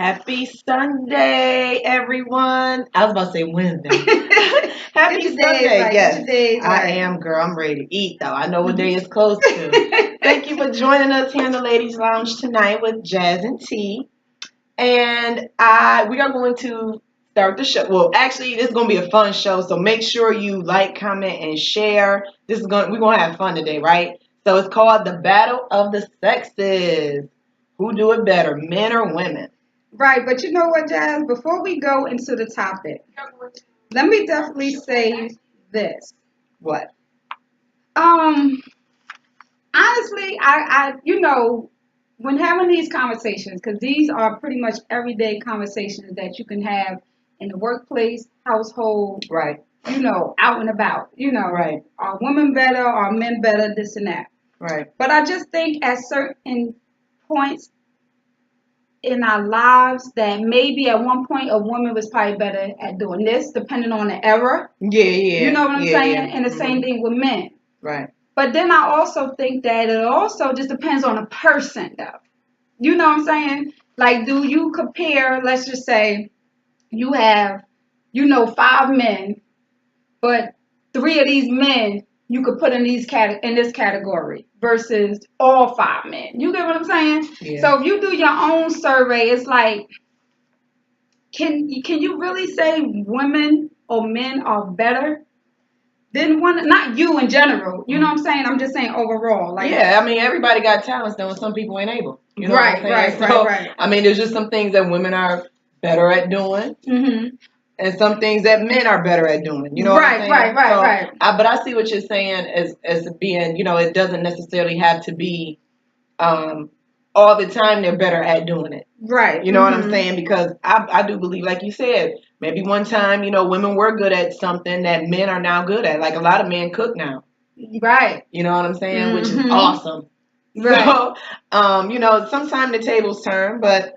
Happy Sunday, everyone. I was about to say Wednesday. Happy Get your days Sunday. right. Get Yes, your days I right. am, girl. I'm ready to eat, though. I know what day it's close to. Thank you for joining us here in the Ladies Lounge tonight with Jazz and T. And we are going to start the show. Well, actually, this is going to be a fun show, so make sure you like, comment, and share. We're going to have fun today, right? So it's called the Battle of the Sexes. Who do it better, men or women? Right, but you know what, Jazz? Before we go into the topic, let me definitely say this. What? Um, Honestly, when having these conversations, because these are pretty much everyday conversations that you can have in the workplace, household, Right. Out and about. Right. Are women better? Are men better? This and that. Right. But I just think at certain points in our lives that maybe at one point a woman was probably better at doing this, depending on the era. Yeah, yeah. You know what I'm saying? Yeah. And the same thing with men. Right. But then I also think that it also just depends on the person, though. You know what I'm saying? Like, do you compare, let's just say, you have, 5 men, but 3 of these men you could put in in this category versus all 5 men. You get what I'm saying? Yeah. So if you do your own survey, it's like, can you really say women or men are better than one? Not you in general. You know what I'm saying? I'm just saying overall. Like, yeah, I mean, everybody got talents, though, and some people ain't able. You know right, what I'm saying? right. I mean, there's just some things that women are better at doing. Mm-hmm. And some things that men are better at doing. You know what I'm saying? Right. But I see what you're saying as being, it doesn't necessarily have to be all the time they're better at doing it. Right. You know what I'm saying? Because I do believe, like you said, maybe one time, women were good at something that men are now good at. Like a lot of men cook now. Right. You know what I'm saying? Which is awesome. Right. So, sometimes the tables turn, but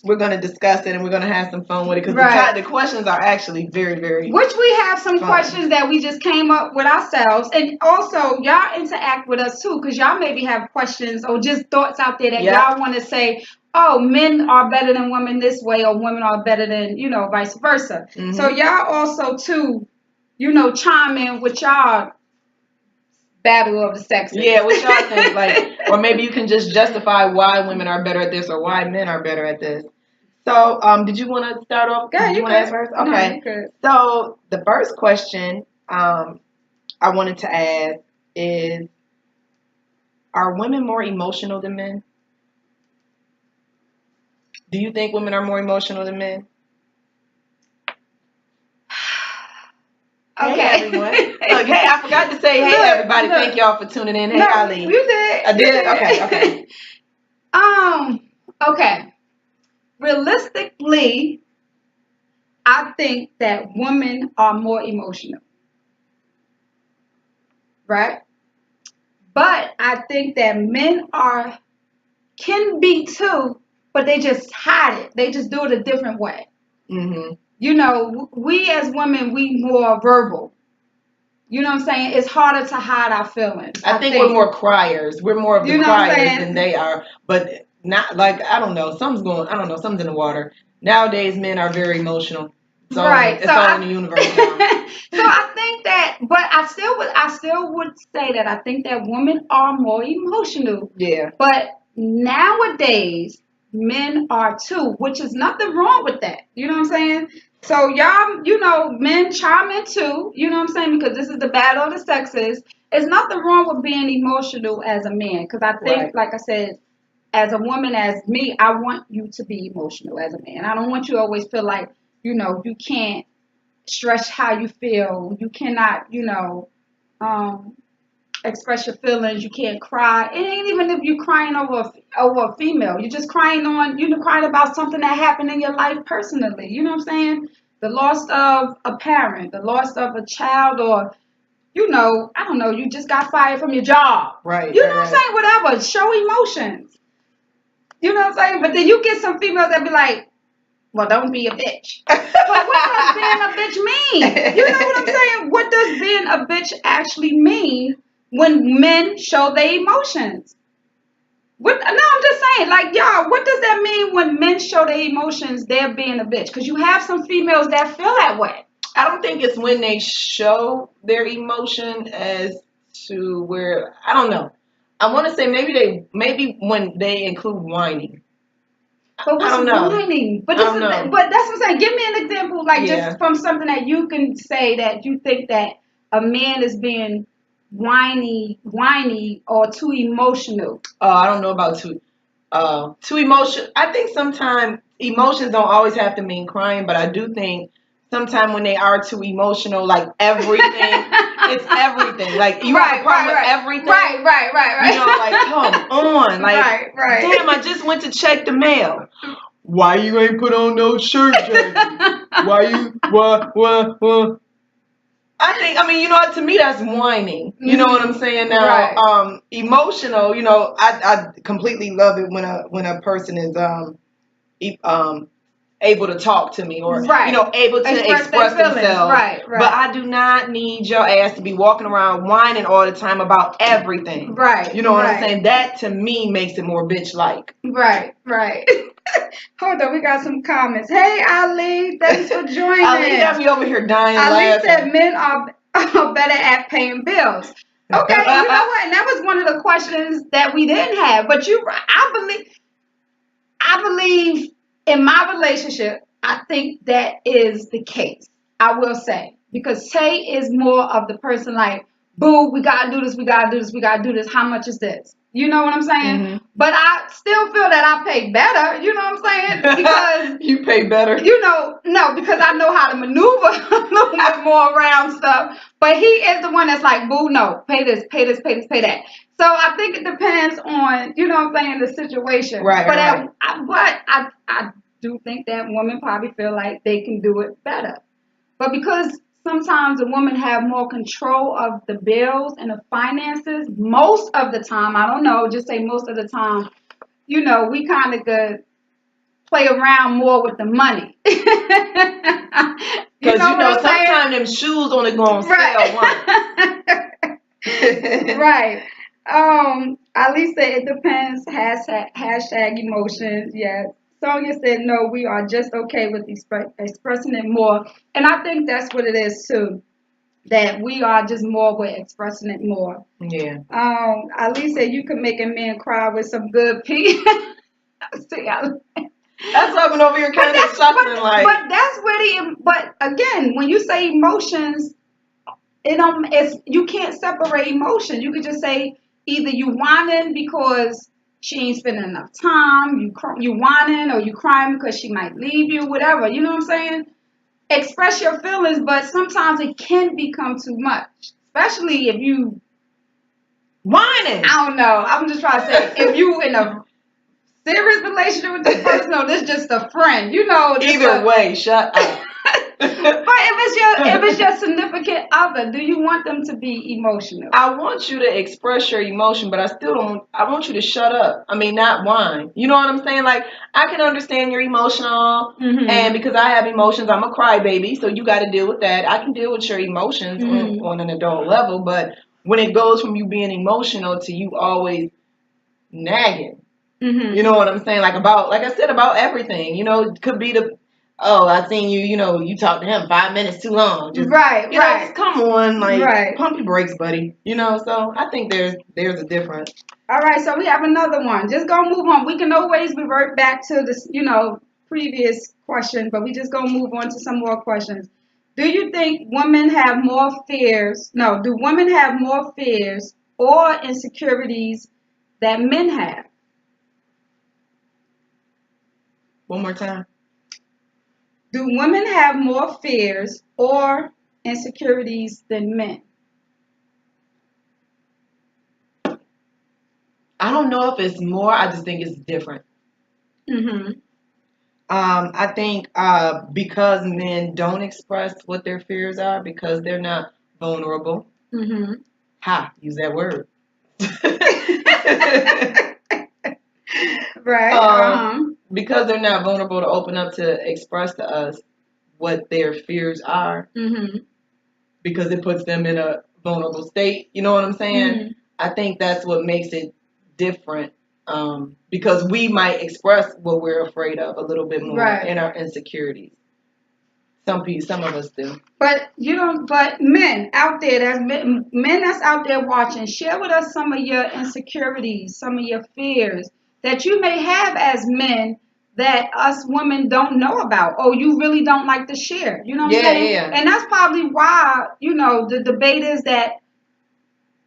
we're going to discuss it and we're going to have some fun with it because the questions are actually very, very Which we have some fun. questions that we just came up with ourselves. And also, y'all interact with us too because y'all maybe have questions or just thoughts out there that y'all want to say, oh, men are better than women this way or women are better than, vice versa. Mm-hmm. So y'all also too, chime in with y'all battle of the sexes. Yeah, what y'all think? Or maybe you can just justify why women are better at this or why men are better at this. So, did you want to start off? Yeah, you want to ask first? Okay. No, so, the first question I wanted to ask is, are women more emotional than men? Do you think women are more emotional than men? Okay. Hey, everyone. Look, hey, I forgot to say, hey, everybody. Thank y'all for tuning in. Hey, Ali. You did. I did? Okay. Okay. Realistically, I think that women are more emotional. Right? But I think that men can be too, but they just hide it. They just do it a different way. Mm-hmm. We as women, we more verbal. You know what I'm saying? It's harder to hide our feelings. I think we're more criers. We're more of the criers than they are. But not I don't know. Something's in the water. Nowadays, men are very emotional. It's all in the universe now. So I think that, but I still would say that I think that women are more emotional. Yeah. But nowadays, men are too, which is nothing wrong with that. You know what I'm saying? So y'all, men chime in too. You know what I'm saying? Because this is the battle of the sexes. There's nothing wrong with being emotional as a man. Because I think, like I said, as a woman, as me, I want you to be emotional as a man. I don't want you to always feel like, you can't stress how you feel. You cannot, express your feelings. You can't cry. It ain't even if you're crying over a female. You're just crying crying about something that happened in your life personally. You know what I'm saying? The loss of a parent, the loss of a child, or I don't know, you just got fired from your job. Right. You know what I'm saying? Whatever. Show emotions. You know what I'm saying? But then you get some females that be like, well, don't be a bitch. But what does being a bitch mean? You know what I'm saying? What does being a bitch actually mean when men show their emotions? No, I'm just saying. Like, y'all, what does that mean when men show their emotions, they're being a bitch? Because you have some females that feel that way. I don't think it's when they show their emotion as to where I don't know. I want to say maybe when they include whining. But what's I don't know. whining? But I don't know. but that's what I'm saying. Give me an example, like Yeah. just from something that you can say that you think that a man is being whiny, or too emotional. I don't know about too emotional. I think sometimes emotions don't always have to mean crying, but I do think sometimes when they are too emotional, like everything, it's everything. Like you have a problem with everything. Right. You know, like come on, like right. damn, I just went to check the mail. Why you ain't put on no shirt jacket? Why you what? I mean, you know, to me that's whining. You know what I'm saying? Now, Right. Emotional. You know, I completely love it when a person is able to talk to me or Right. you know able to express themselves. Right. But I do not need your ass to be walking around whining all the time about everything. Right. You know what I'm saying? That to me makes it more bitch like. Right. Hold on, we got some comments. Hey, Ali, thanks for joining. Ali got me over here dying Ali laughing. said men are better at paying bills. Okay, you know what? And that was one of the questions that we didn't have. But I believe in my relationship, I think that is the case. I will say. Because Tay is more of the person like, boo, we gotta do this, we gotta do this, we gotta do this. How much is this? You know what I'm saying? Mm-hmm. But I still feel that I pay better, you know what I'm saying? Because you pay better. You know, no, because I know how to maneuver a little bit more around stuff. But he is the one that's like, boo, no, pay this, pay that. So I think it depends on, you know what I'm saying, the situation. Right. But right. I do think that women probably feel like they can do it better. But because sometimes a woman have more control of the bills and the finances, most of the time, I don't know, just say most of the time, you know, we kind of could play around more with the money. Because you know sometimes them shoes only go on sale once. Right. Ali said it depends. Hashtag emotions. Yes. Sonia said no. We are just okay with expressing it more, and I think that's what it is too. That we are just more with expressing it more. Yeah. Ali said you could make a man cry with some good pee. See, that's why I've been over here kind of suffering like. But that's really. But again, when you say emotions, it's you can't separate emotions. You could just say either you whining because she ain't spending enough time, you whining, or you crying because she might leave you, whatever. You know what I'm saying? Express your feelings, but sometimes it can become too much, especially if you whining. I don't know. I'm just trying to say if you in a serious relationship with this person, or this just a friend, you know. Either way, shut up. But if it's your significant other, do you want them to be emotional? I want you to express your emotion, but I still don't. I want you to shut up. I mean, not whine. You know what I'm saying? Like, I can understand you're emotional, and because I have emotions, I'm a crybaby, so you got to deal with that. I can deal with your emotions on an adult level, but when it goes from you being emotional to you always nagging, you know what I'm saying? Like I said, about everything. You know, it could be I seen you, you know, you talked to him 5 minutes too long. Just, right. Just come on, like, pump your brakes, buddy. You know, so I think there's a difference. All right, so we have another one. Just gonna move on. We can always revert back to this, you know, previous question, but we just gonna move on to some more questions. Do you think women have more fears? No, do women have more fears or insecurities that men have? One more time. Do women have more fears or insecurities than men? I don't know if it's more. I just think it's different. I think because men don't express what their fears are because they're not vulnerable. Use that word. Right. Because they're not vulnerable to open up to express to us what their fears are. Because it puts them in a vulnerable state. You know what I'm saying? I think that's what makes it different because we might express what we're afraid of a little bit more Right. in our insecurities. Some of us do. But but men out there, men that's out there watching, share with us some of your insecurities, some of your fears that you may have as men that us women don't know about, or you really don't like to share. You know what I'm saying? Yeah. And that's probably why, the debate is that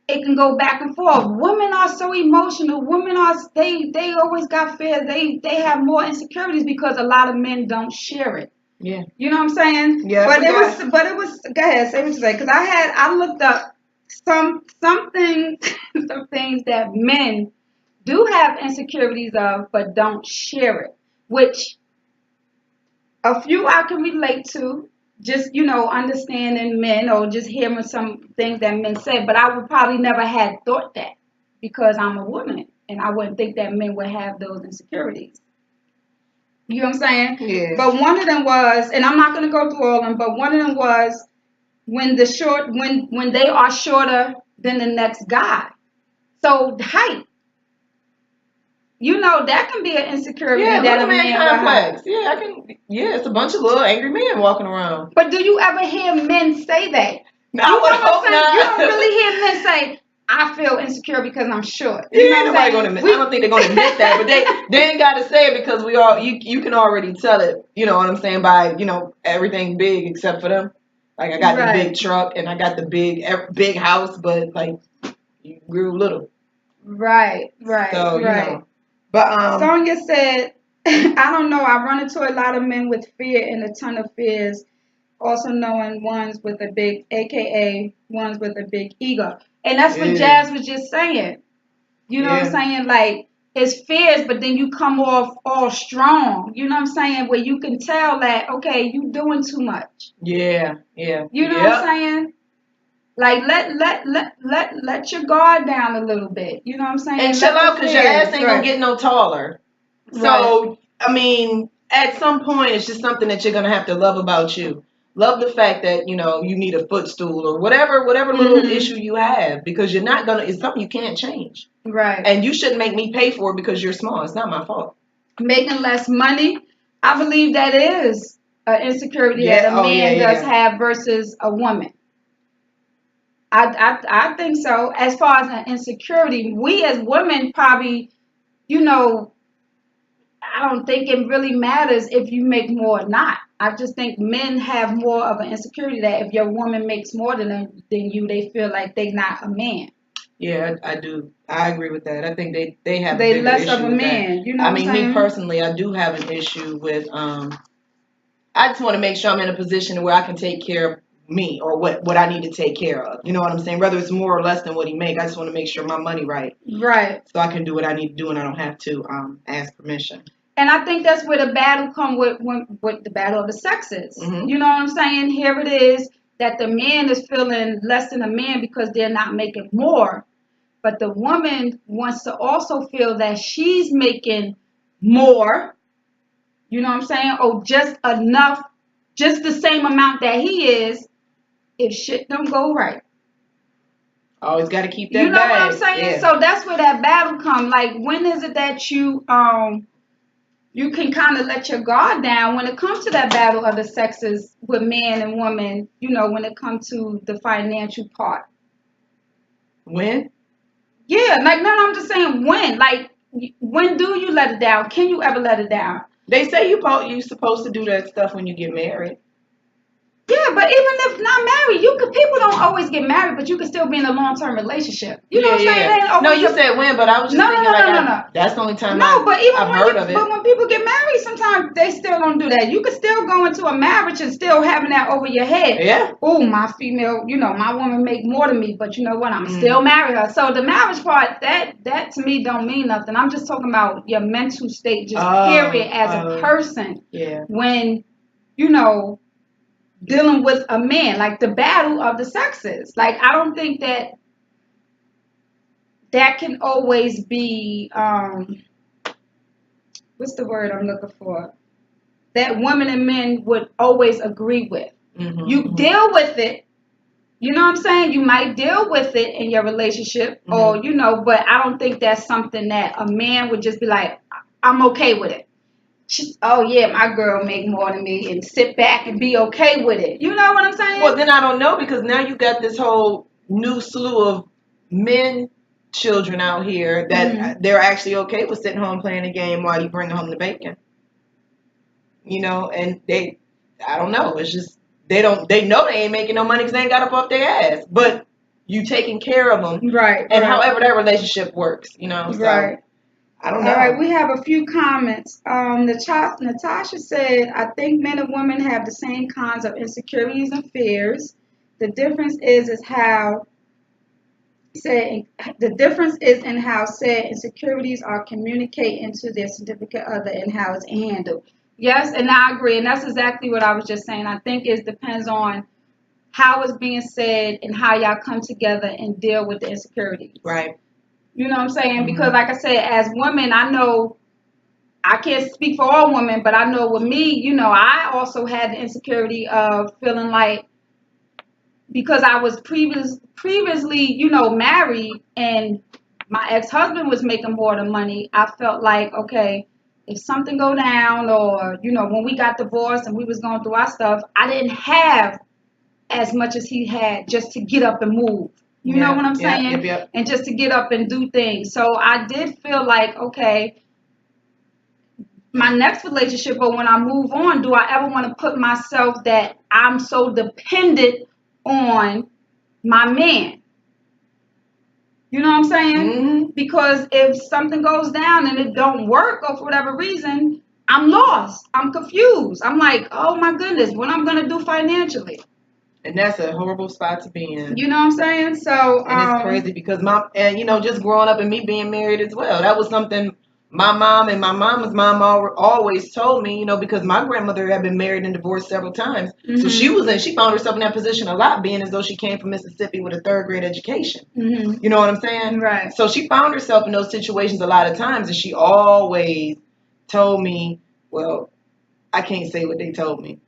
it can go back and forth. Women are so emotional. Women are they always got fears. They have more insecurities because a lot of men don't share it. Yeah. You know what I'm saying? Yeah. But it was. Go ahead, say what you say. Because I looked up some things some things that men do have insecurities of, but don't share it. Which a few I can relate to. Just understanding men or just hearing some things that men say. But I would probably never had thought that because I'm a woman and I wouldn't think that men would have those insecurities. You know what I'm saying? Yeah. But one of them was, and I'm not gonna go through all of them, but one of them was when when they are shorter than the next guy. So height, that can be an insecurity Yeah, that a little man man will have. complex. Yeah, I can. Yeah, it's a bunch of little angry men walking around. But do you ever hear men say that? No, I would hope not. You don't really hear men say, "I feel insecure because I'm short." Yeah, ain't nobody gonna admit. I don't think they're gonna admit that, but they ain't got to say it because you can already tell it. You know what I'm saying, by everything big except for them. Like I got the big truck and I got the big house, but like you grew little. Right. So but Sonia said, "I don't know. I run into a lot of men with fear and a ton of fears. Also knowing ones with a big, AKA ones with a big ego." And that's what Jazz was just saying. You know what I'm saying? Like, it's fears, but then you come off all strong. You know what I'm saying? Where you can tell that, okay, you doing too much. Yeah. You know what I'm saying? Like, let your guard down a little bit. You know what I'm saying? And chill out because your ass ain't going to get no taller. So, I mean, at some point, it's just something that you're going to have to love about you. Love the fact that, you need a footstool or whatever little issue you have, because you're not going to, it's something you can't change. Right. And you shouldn't make me pay for it because you're small. It's not my fault. Making less money, I believe that is an insecurity that a man does have versus a woman. I think so. As far as an insecurity, we as women probably, I don't think it really matters if you make more or not. I just think men have more of an insecurity that if your woman makes more than you, they feel like they're not a man. Yeah, I do. I agree with that. I think they have they a less issue of a with man. That. You know what I'm saying? Me personally, I do have an issue with I just want to make sure I'm in a position where I can take care of me or what I need to take care of. You know what I'm saying? Whether it's more or less than what he make, I just want to make sure my money right. Right. So I can do what I need to do and I don't have to ask permission. And I think that's where the battle come with the battle of the sexes. Mm-hmm. You know what I'm saying? Here it is that the man is feeling less than a man because they're not making more. But the woman wants to also feel that she's making more. You know what I'm saying? Or just enough, just the same amount that he is, if shit don't go right. Always got to keep that. You know what I'm saying? Yeah. So that's where that battle come. Like, when is it that you can kind of let your guard down when it comes to that battle of the sexes with man and woman, when it comes to the financial part? When? Yeah, like, no, I'm just saying when. Like, when do you let it down? Can you ever let it down? They say you're supposed to do that stuff when you get married. Yeah, but even if not married, people don't always get married, but you can still be in a long-term relationship. You know what I'm saying? No, you said when, but I was just thinking no. That's the only time I've heard of it. But when people get married, sometimes they still don't do that. You could still go into a marriage and still having that over your head. Yeah. Oh, my female, my woman make more than me, but you know what? I'm still marry her. So the marriage part, that to me don't mean nothing. I'm just talking about your mental state, just period, as a person. Yeah. When, dealing with a man, like the battle of the sexes. Like, I don't think that can always be, what's the word I'm looking for? That women and men would always agree with. Mm-hmm. You deal with it, You know what I'm saying? You might deal with it in your relationship, or but I don't think that's something that a man would just be like, I'm okay with it. Oh yeah, my girl make more than me, and sit back and be okay with it. You know what I'm saying? Well, then I don't know, because now you got this whole new slew of men children out here that they're actually okay with sitting home playing a game while you bring home the bacon. And I don't know. It's just they know they ain't making no money because they ain't got up off their ass. But you taking care of them, right? And however that relationship works, So right. I don't know. All right, we have a few comments. Natasha said, I think men and women have the same kinds of insecurities and fears. The difference is how said insecurities are communicated into their significant other and how it's handled. Yes, and I agree, and that's exactly what I was just saying. I think it depends on how it's being said and how y'all come together and deal with the insecurities. Right. You know what I'm saying? Because like I said, as women, I know I can't speak for all women, but I know with me, I also had the insecurity of feeling like, because I was previously, married, and my ex-husband was making more than money, I felt like, okay, if something go down, or, when we got divorced and we was going through our stuff, I didn't have as much as he had just to get up and move. You know what I'm saying? Yep. And just to get up and do things. So I did feel like, okay, my next relationship, or when I move on, do I ever want to put myself that I'm so dependent on my man? You know what I'm saying? Because if something goes down and it don't work, or for whatever reason, I'm lost. I'm confused. I'm like, oh my goodness, what I'm going to do financially? And that's a horrible spot to be in. You know what I'm saying? So, and it's crazy because just growing up and me being married as well, that was something my mom and my mama's mom always told me, because my grandmother had been married and divorced several times. So she found herself in that position a lot, being as though she came from Mississippi with a 3rd grade education. You know what I'm saying? Right. So she found herself in those situations a lot of times, and she always told me, well, I can't say what they told me.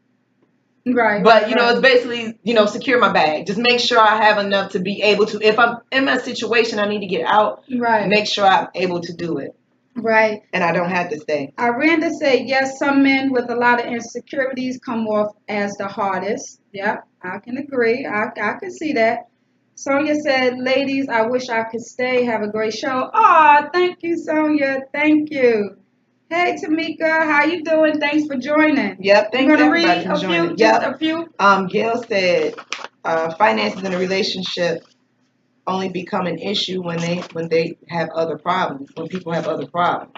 Right. But, it's basically, secure my bag. Just make sure I have enough to be able to, if I'm in a situation I need to get out, make sure I'm able to do it. Right. And I don't have to stay. Iranda said, yes, some men with a lot of insecurities come off as the hardest. Yep, I can agree. I can see that. Sonia said, ladies, I wish I could stay. Have a great show. Oh, thank you, Sonia. Thank you. Hey, Tamika, how you doing? Thanks for joining. Yep, thanks everybody for joining. Just a few. Gail said, finances in a relationship only become an issue when they have other problems, when people have other problems.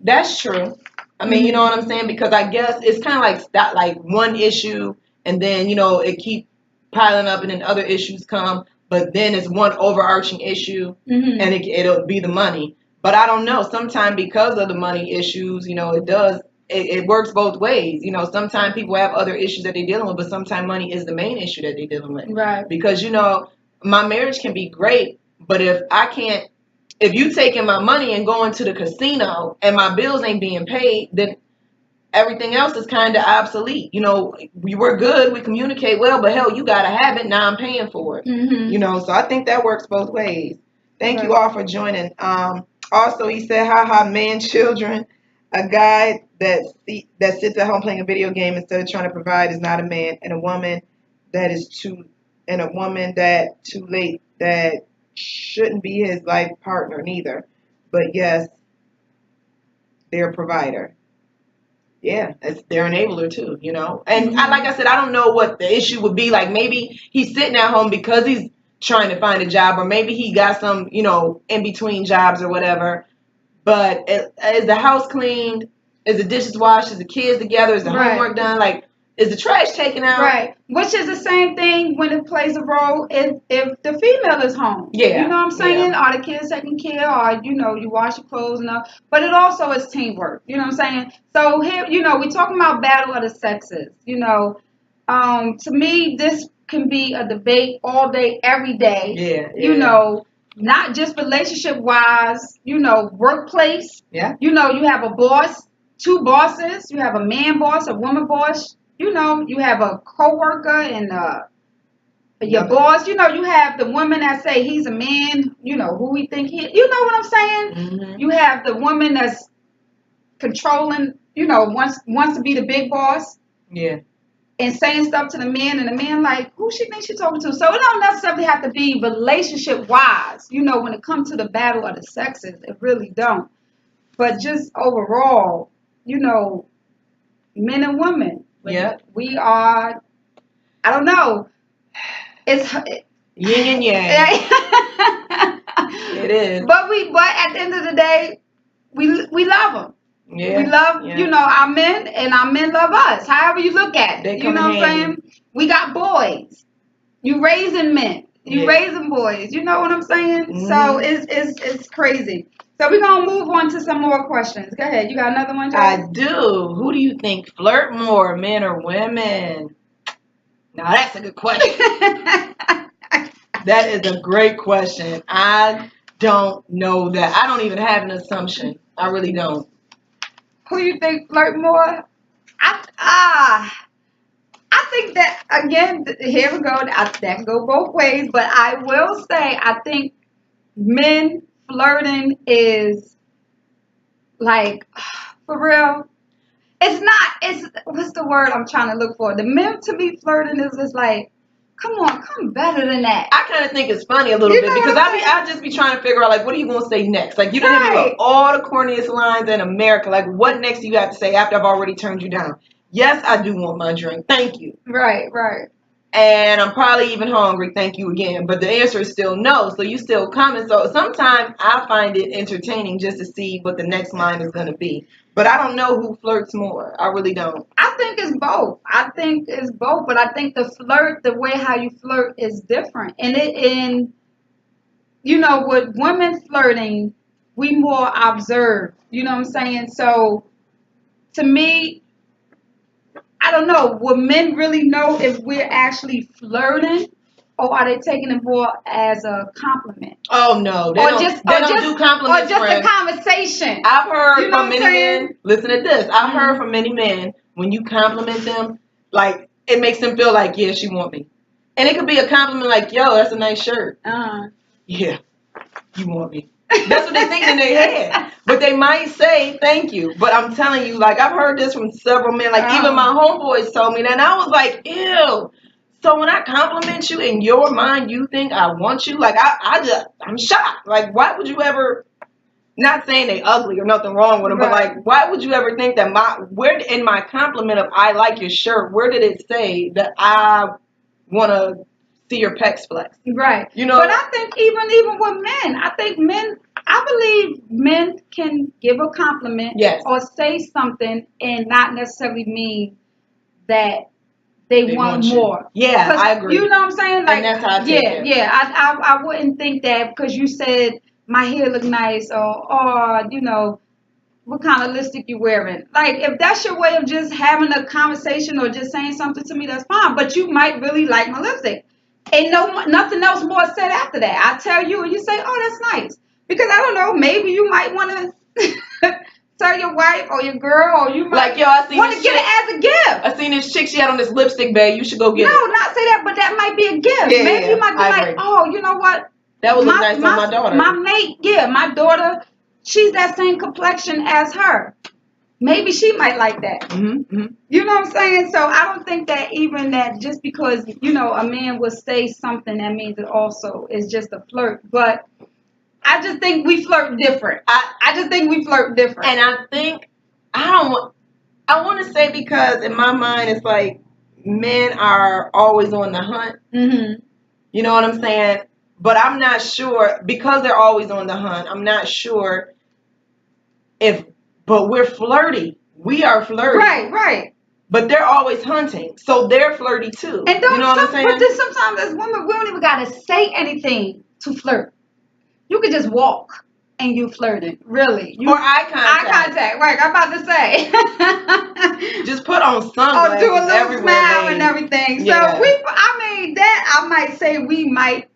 That's true. I mean, you know what I'm saying? Because I guess it's kind of like that, like one issue, and then, it keep piling up, and then other issues come, but then it's one overarching issue, and it'll be the money. But I don't know. Sometimes because of the money issues, it works both ways. Sometimes people have other issues that they're dealing with, but sometimes money is the main issue that they're dealing with. Right. Because, my marriage can be great, but if you taking my money and going to the casino and my bills ain't being paid, then everything else is kind of obsolete. We were good, we communicate well, but hell, you gotta have it. Now I'm paying for it. So I think that works both ways. Thank you all for joining. Also, he said, haha, man, children, a guy that sits at home playing a video game instead of trying to provide is not a man, and a woman that too late that shouldn't be his life partner neither. But yes, they're a provider. Yeah, they're an enabler too, And like I said, I don't know what the issue would be. Like maybe he's sitting at home because he's trying to find a job, or maybe he got some, in between jobs or whatever. But is the house cleaned? Is the dishes washed? Is the kids together? Is the homework done? Like, is the trash taken out? Right. Which is the same thing when it plays a role if the female is home. Yeah. You know what I'm saying? Are the kids taken care of? Or, you wash your clothes and all. But it also is teamwork. You know what I'm saying? So here, we're talking about battle of the sexes. To me, this can be a debate all day, every day. Yeah. Not just relationship wise, workplace. Yeah. You have a boss, two bosses. You have a man boss, a woman boss. You have a coworker and your boss, you know, you have the woman that say he's a man, you know, who we think he, you know what I'm saying? Mm-hmm. You have the woman that's controlling, you know, wants to be the big boss. Yeah. And saying stuff to the man, and the man like, who she thinks she's talking to? So it don't necessarily have to be relationship wise, you know, when it comes to the battle of the sexes, it really don't. But just overall, you know, men and women, we are, I don't know, it's yin and yang. It is. But at the end of the day, we love them. Yeah. We love, you know, our men, and our men love us. However you look at it. You know what I'm saying? We got boys. You raising men. You raising boys. You know what I'm saying? Mm-hmm. So it's crazy. So we're going to move on to some more questions. Go ahead. You got another one, Joe? I do. Who do you think flirt more, men or women? Now, that's a good question. That is a great question. I don't know that. I don't even have an assumption. I really don't. Who you think flirt more? I think that, again, here we go. That can go both ways. But I will say, I think men flirting is like, for real, what's the word I'm trying to look for? The men to be flirting is just like, come on, come better than that. I kind of think it's funny a little bit because I just be trying to figure out, like, what are you going to say next? Like, you done hit me with all the corniest lines in America. Like, what next do you have to say after I've already turned you down? Yes, I do want my drink. Thank you. Right. And I'm probably even hungry. Thank you again. But the answer is still no. So you still coming. So sometimes I find it entertaining just to see what the next line is going to be. But I don't know who flirts more. I really don't. I think it's both. But I think the way how you flirt is different. And you know, with women flirting, we more observe. You know what I'm saying? So to me, I don't know. Would men really know if we're actually flirting, or are they taking it more as a compliment? Oh no, they don't do compliments. Or just a conversation. I've heard from many men. Listen to this. I've heard from many men when you compliment them, like it makes them feel like, yeah, she want me, and it could be a compliment like, yo, that's a nice shirt. Yeah, you want me. That's what they think in their head. But they might say thank you. But I'm telling you, like, I've heard this from several men. Like, even my homeboys told me that. And I was like, ew. So when I compliment you, in your mind, you think I want you? Like, I'm shocked. Like, why would you ever, not saying they ugly or nothing wrong with them, but, like, why would you ever think that where in my compliment of I like your shirt, where did it say that I want to see your pecs flex? Right. You know? But I think even with men, I believe men can give a compliment or say something and not necessarily mean that they want more. Yeah, I agree. You know what I'm saying? Like, and that's how I take it. Yeah. I wouldn't think that because you said my hair look nice or you know, what kind of lipstick you wearing. Like, if that's your way of just having a conversation or just saying something to me, that's fine. But you might really like my lipstick. Ain't nothing else more said after that. I tell you and you say, oh, that's nice. Because I don't know, maybe you might want to tell your wife or your girl, or you might want to get it as a gift. I seen this chick, she had on this lipstick bag. You should go get it. No, not say that, but that might be a gift. Yeah, maybe you might be like, oh, you know what? That would look nice on my daughter. My mate, my daughter, she's that same complexion as her. Maybe she might like that. Mm-hmm. You know what I'm saying? So I don't think that even that just because, you know, a man will say something, that means it also is just a flirt. But I just think we flirt different. I just think we flirt different. And I think, I want to say because in my mind it's like men are always on the hunt. Mm-hmm. You know what I'm saying? But I'm not sure, because they're always on the hunt, I'm not sure but we're flirty. We are flirty. Right. But they're always hunting. So they're flirty too. And you know what I'm saying? But then sometimes as women, we don't even got to say anything to flirt. You could just walk and you flirting. Really. Or eye contact. Eye contact. Right. I'm about to say. Just put on sunglasses. Do a little everywhere, smile babe. and everything. Yeah. So I might say we might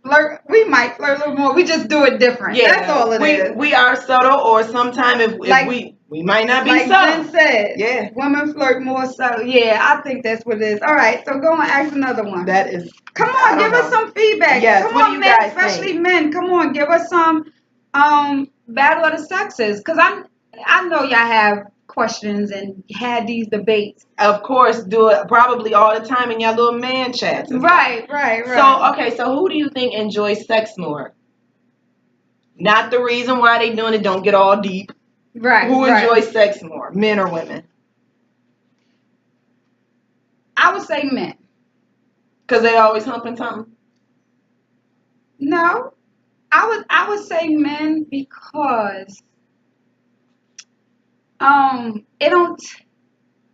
flirt a little more. We just do it different. Yeah. That's all it is. We are subtle, or sometimes if we We might not be like Jen subtle. said. Yeah. Women flirt more subtle. Yeah, I think that's what it is. All right, so go and ask another one. That is. Come I on, don't give us know. some feedback. Yes, Come what do on, you men, guys especially think? men. Come on, give us some battle of the sexes. Cause I know y'all have questions and had these debates. Of course, do it probably all the time in your little man chats. And stuff. Right. So, okay, so who do you think enjoys sex more? Not the reason why they doing it. Don't get all deep. Right. Who enjoys sex more, men or women? I would say men. Because they always humping something. No, I would say men because it don't.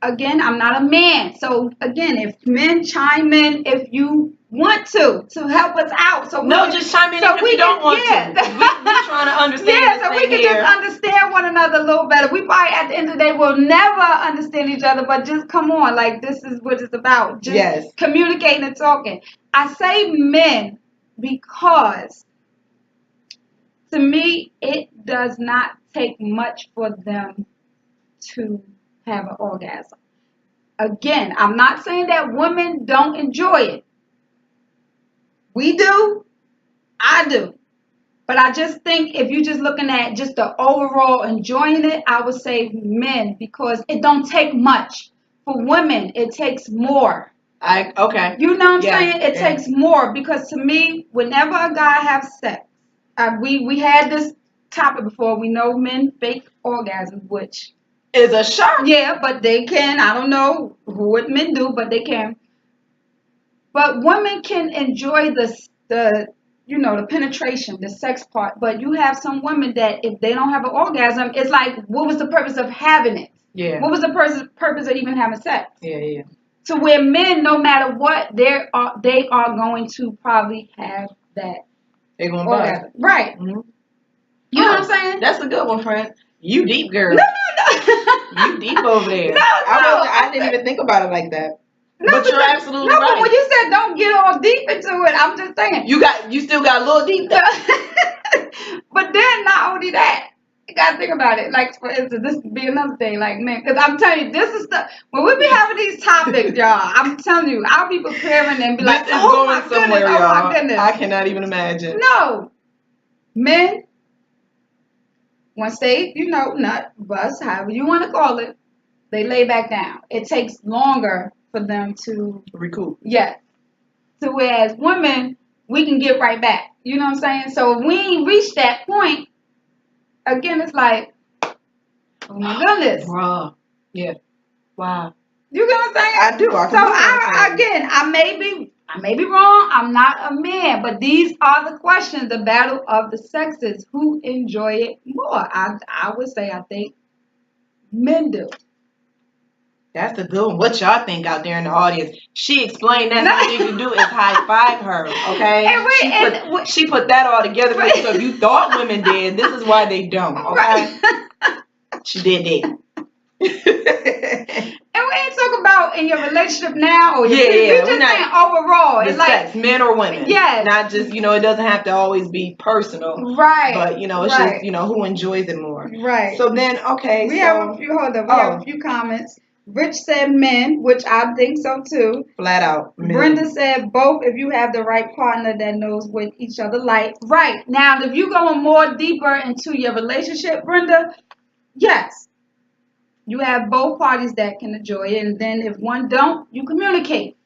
Again, I'm not a man, so again, if men chime in, if you want to help us out, so No, just chime in even if you don't want to. We're trying to understand. Yeah, so we can just understand one another a little better. We probably at the end of the day will never understand each other, but just come on, like this is what it's about. Just communicating and talking. I say men because to me it does not take much for them to have an orgasm. Again, I'm not saying that women don't enjoy it. We do. I do. But I just think if you're just looking at just the overall enjoying it, I would say men because it don't take much. For women, it takes more. Okay. You know what I'm saying? It takes more because to me, whenever a guy has sex, we had this topic before. We know men fake orgasms, which is a shark. Yeah, but they can. I don't know what men do, but they can. But women can enjoy the penetration, the sex part. But you have some women that if they don't have an orgasm, it's like, what was the purpose of having it? Yeah. What was the purpose of even having sex? Yeah. To where men, no matter what, they are going to probably have that. They're going to orgasm. Right. Mm-hmm. You know what I'm saying? That's a good one, friend. You deep, girl. No. You deep over there. No. I didn't even think about it like that. No, but you're absolutely right. No, but when you said don't get all deep into it, I'm just saying. You still got a little deep though. But then not only that, you gotta think about it. Like for instance, this could be another thing. Like man, because I'm telling you, this is stuff. When we be having these topics, y'all, I'm telling you, I'll be preparing and be like, oh my goodness, y'all. Oh my goodness. I cannot even imagine. No, men. Once they, nut, bust, however you want to call it, they lay back down. It takes longer for them to recoup. Yeah. So whereas women, we can get right back. You know what I'm saying? So if we ain't reached that point, again, it's like, oh my goodness. Bruh. Yeah. Wow. You get what I'm saying? I do. I may be wrong. I'm not a man, but these are the questions, the battle of the sexes. Who enjoy it more? I would say I think men do. That's a good one. What y'all think out there in the audience? She explained that. All you need to do is high five her, okay? She put that all together. So if you thought women did, this is why they don't, okay? She did that. And we ain't talking about in your relationship now or we're just saying overall. It's like sex, men or women. Yes. Not just, it doesn't have to always be personal. Right. But, it's just, who enjoys it more. Right. So then, okay. We have a few comments. Rich said men, which I think so too. Flat out. Men. Brenda said both if you have the right partner that knows what each other like. Right. Now, if you're going more deeper into your relationship, Brenda, yes. You have both parties that can enjoy it. And then if one don't, you communicate.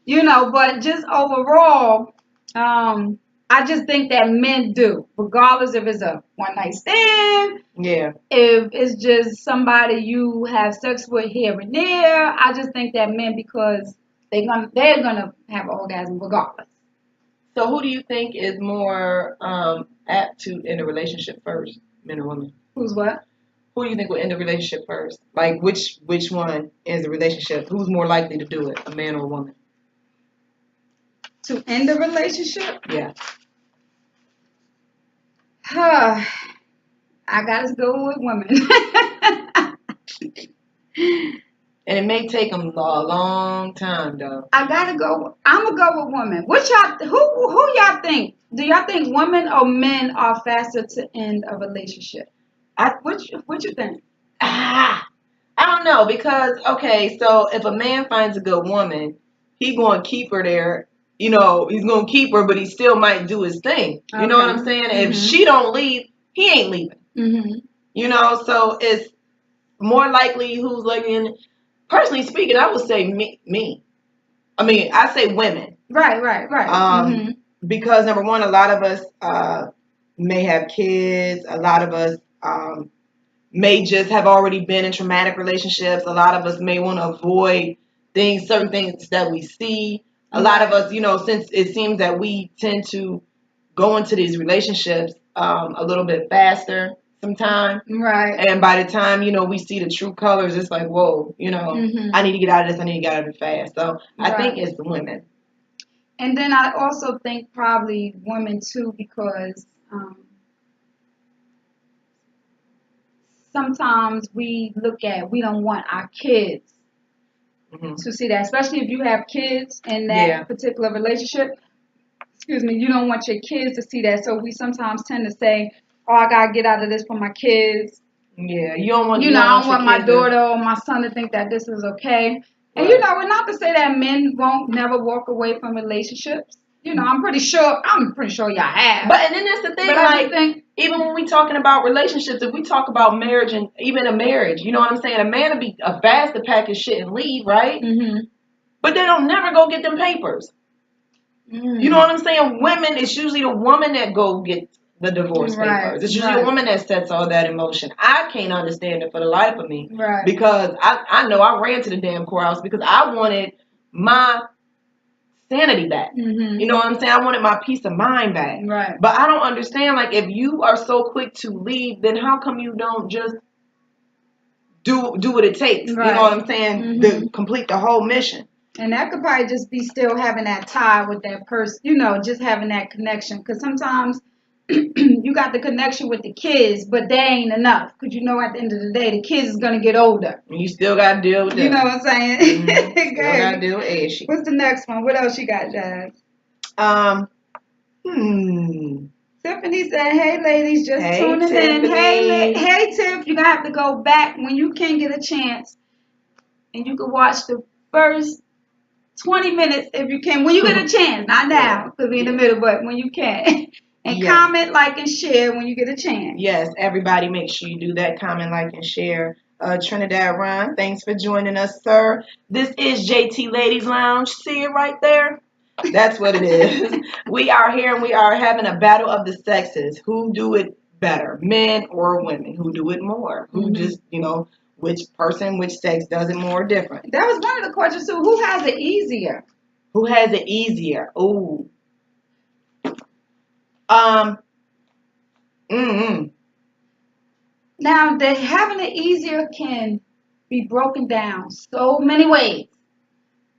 But just overall, I just think that men do, regardless if it's a one night stand. Yeah. If it's just somebody you have sex with here and there, I just think that men, because they're gonna have an orgasm regardless. So who do you think is more apt to end a relationship first, men or women? Who's what? Who do you think will end a relationship first? Like which one ends the relationship? Who's more likely to do it, a man or a woman? To end a relationship? Yeah. I gotta go with women. And it may take them a long time, though. I'm gonna go with women. Who y'all think? Do y'all think women or men are faster to end a relationship? What you think? I don't know, because okay, so if a man finds a good woman, he gonna keep her there. You know, he's gonna keep her, but he still might do his thing. You know what I'm saying? If she don't leave, he ain't leaving. You know, so it's more likely who's looking. Personally speaking, I would say me. I mean, I say women. Right. Because number one, a lot of us may have kids. A lot of us may just have already been in traumatic relationships. A lot of us may want to avoid certain things that we see. A lot of us, you know, since it seems that we tend to go into these relationships a little bit faster sometimes. Right. And by the time, you know, we see the true colors, it's like, whoa, you know, I need to get out of this. I need to get out of it fast. So I think it's the women. And then I also think probably women too, because sometimes we don't want our kids to see that, especially if you have kids in that particular relationship. Excuse me, you don't want your kids to see that. So we sometimes tend to say, oh, I got to get out of this for my kids. Yeah, you don't want, I don't want my daughter or my son to think that this is okay. And, you know, we're not to say that men won't never walk away from relationships. You know, I'm pretty sure y'all have. But, and then that's the thing, but like, even when we talking about relationships, if we talk about marriage and even a marriage, you know what I'm saying? A man will be fast to pack his shit and leave, right? But they don't never go get them papers. You know what I'm saying? Women, it's usually the woman that go get the divorce papers. It's usually the woman that sets all that in motion. I can't understand it for the life of me. Because I know I ran to the damn courthouse because I wanted my sanity back. You know what I'm saying? I wanted my peace of mind back. But I don't understand, like, if you are so quick to leave, then how come you don't just do what it takes? You know what I'm saying? To complete the whole mission. And that could probably just be still having that tie with that person, you know, just having that connection. Because sometimes you got the connection with the kids, but that ain't enough. Because, you know, at the end of the day, the kids is going to get older. You still got to deal with them. You know what I'm saying? Still got to deal with Ashy. What's the next one? What else you got, Jazz? Tiffany said, hey, ladies, just tuning Tiffany. in. Hey, Tiff, you're going to have to go back when you can get a chance. And you can watch the first 20 minutes if you can. When you get a chance. Not now, because we're in the middle, but when you can. And comment, like, and share when you get a chance. Yes, everybody make sure you do that. Comment, like, and share. Trinidad Ron, thanks for joining us, sir. This is JT Ladies Lounge. See it right there? That's what it is. We are here and we are having a battle of the sexes. Who do it better, men or women? Who do it more? Who just, you know, which sex does it more different? That was one of the questions too. Who has it easier? Who has it easier? Ooh. Now, having it easier can be broken down so many ways,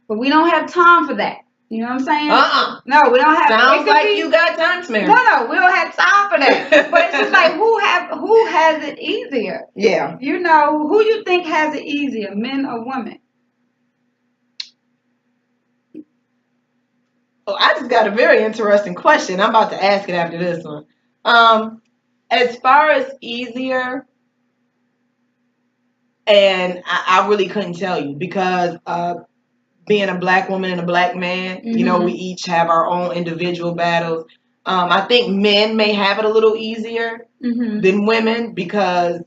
but we don't have time for that. You know what I'm saying? No, we don't have. Sounds like you got time, Smith. No, we don't have time for that. But it's just like who has it easier? Yeah. You know, who you think has it easier, men or women? Oh, I just got a very interesting question. I'm about to ask it after this one. As far as easier, and I really couldn't tell you because being a black woman and a black man, you know, we each have our own individual battles. I think men may have it a little easier than women because,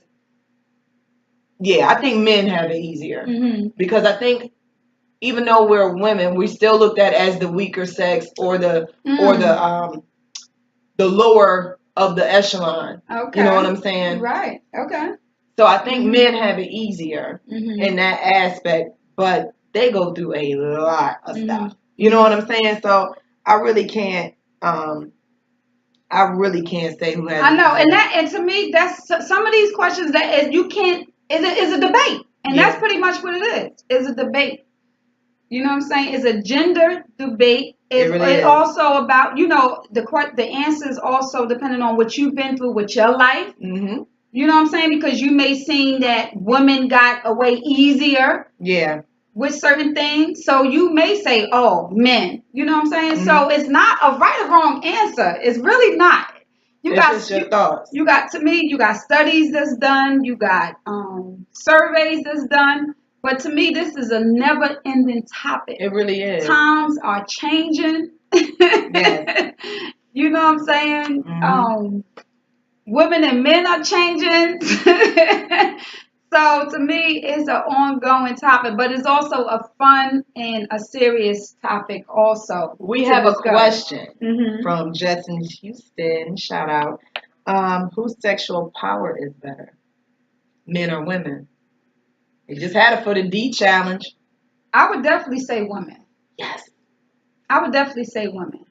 I think men have it easier because I think even though we're women, we still looked at as the weaker sex or the lower of the echelon. Okay. You know what I'm saying? Right. Okay. So I think men have it easier in that aspect, but they go through a lot of stuff. You know what I'm saying? So I really can't say who has. I know, and to me, that's some of these questions that you can't is a debate, and that's pretty much what it is. It's a debate. You know what I'm saying? It's a gender debate. It's also about, you know, the answers also depending on what you've been through with your life. You know what I'm saying? Because you may seem that women got away easier. Yeah. With certain things. So you may say, oh, men. You know what I'm saying? So it's not a right or wrong answer. It's really not. It's just your thoughts. You got studies that's done. You got surveys that's done. But to me, this is a never-ending topic. It really is. Times are changing. Yes. You know what I'm saying? Mm-hmm. Women and men are changing. So to me, it's an ongoing topic, but it's also a fun and a serious topic also. We have a question Mm-hmm. from Justin Houston. Shout out. Whose sexual power is better, men or women? They just had it for the D challenge. I would definitely say women. Yes. I would definitely say women.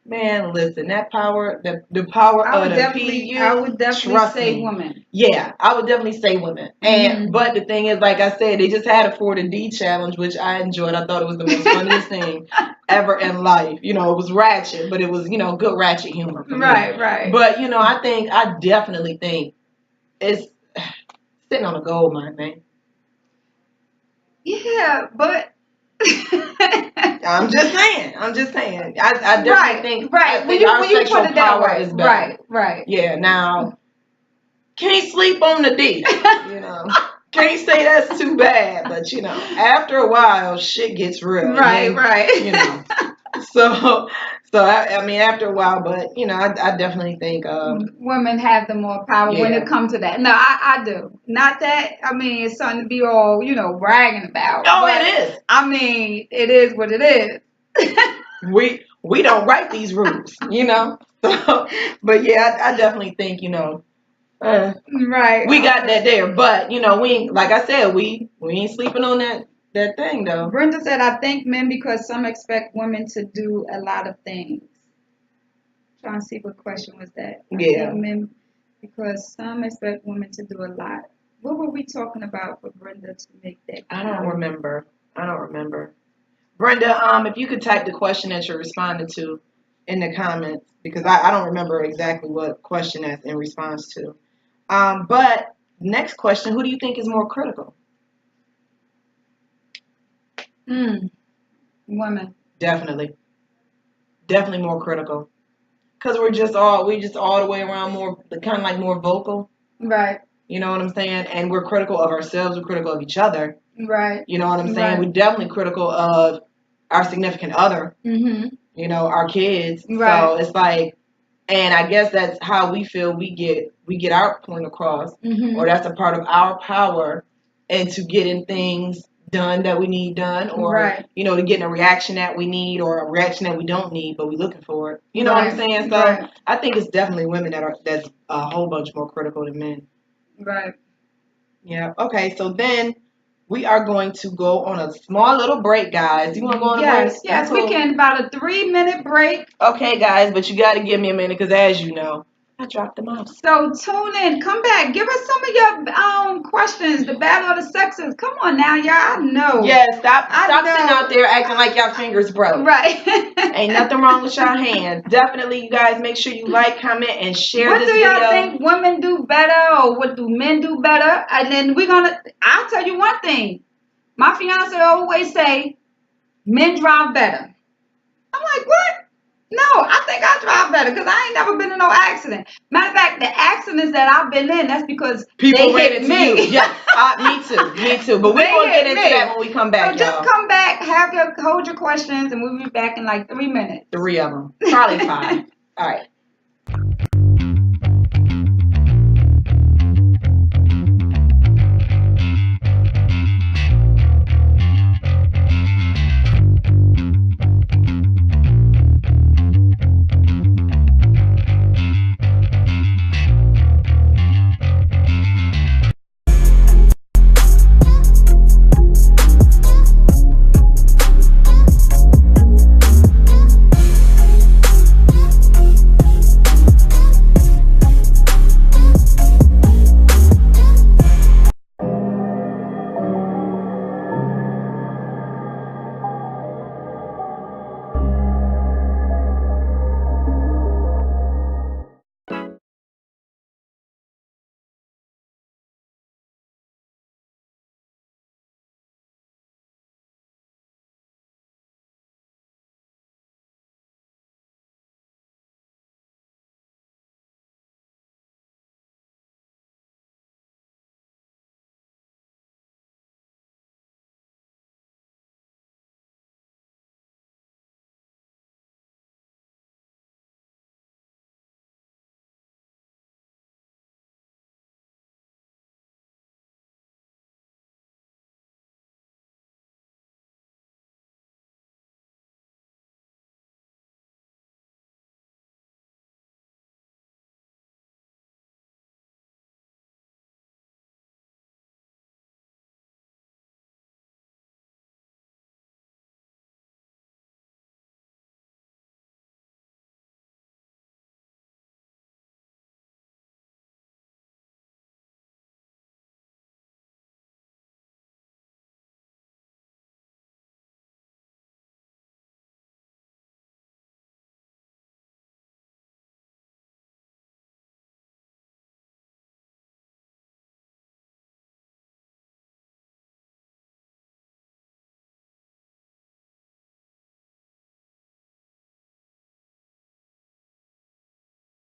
Man, listen, that power, the power of the PU. I would definitely say women. Yeah, I would definitely say women. And but the thing is, like I said, they just had it for the D challenge, which I enjoyed. I thought it was the most funniest thing ever in life. You know, it was ratchet, but it was, you know, good ratchet humor. For me. Right. But you know, I definitely think it's sitting on a gold mine, man. Yeah, but I'm just saying. I definitely think right. I think our sexual power is better. Right. Yeah. Now, can't sleep on the D. You know, can't say that's too bad, but you know, after a while, shit gets real. Right. You know, so I mean, after a while, but you know, I definitely think women have the more power when it comes to that. No, I do. Not that. I mean, it's something to be all, you know, bragging about. Oh, it is. I mean, it is what it is. We don't write these rules, you know. So, but yeah, I definitely think, you know, right. We got that there, but you know, we ain't, like I said, we ain't sleeping on that thing though. Brenda said, I think men because some expect women to do a lot of things. Trying to see what question was that. I think men because some expect women to do a lot. What were we talking about for Brenda to make that? I don't remember. Brenda, if you could type the question that you're responding to in the comments, because I don't remember exactly what question that's in response to. But next question, who do you think is more critical? Women. Definitely more critical. Because we're just all the way around more, kind of like more vocal. Right. You know what I'm saying? And we're critical of ourselves. We're critical of each other. Right. You know what I'm saying? Right. We're definitely critical of our significant other. Mm-hmm. You know, our kids. Right. So it's like, and I guess that's how we feel we get our point across. Mm-hmm. Or that's a part of our power into getting things done that we need done, or you know, to getting a reaction that we need or a reaction that we don't need but we looking for it. You know what I'm saying? So I think it's definitely women that's a whole bunch more critical than men. Right. Yeah. Okay, so then we are going to go on a small little break, guys. Do you want to go on a break? Yes, we can. About a 3-minute break. Okay, guys, but you got to give me a minute because as you know, I dropped the mouse. So tune in. Come back. Give us some of your questions. The battle of the sexes. Come on now, y'all. I know. Yeah, stop sitting out there acting like y'all fingers broke. Right. Ain't nothing wrong with y'all hands. Definitely, you guys, make sure you like, comment, and share this video. What do y'all think women do better or what do men do better? And then I'll tell you one thing. My fiance always say, men drive better. I'm like, what? No, I think I drive better because I ain't never been in no accident. Matter of fact, the accidents that I've been in, that's because people they hit me. You. Yeah, me too. But we're going to get into that when we come back, so just come back, hold your questions, and we'll be back in like 3 minutes. 3 of them. Probably 5. All right.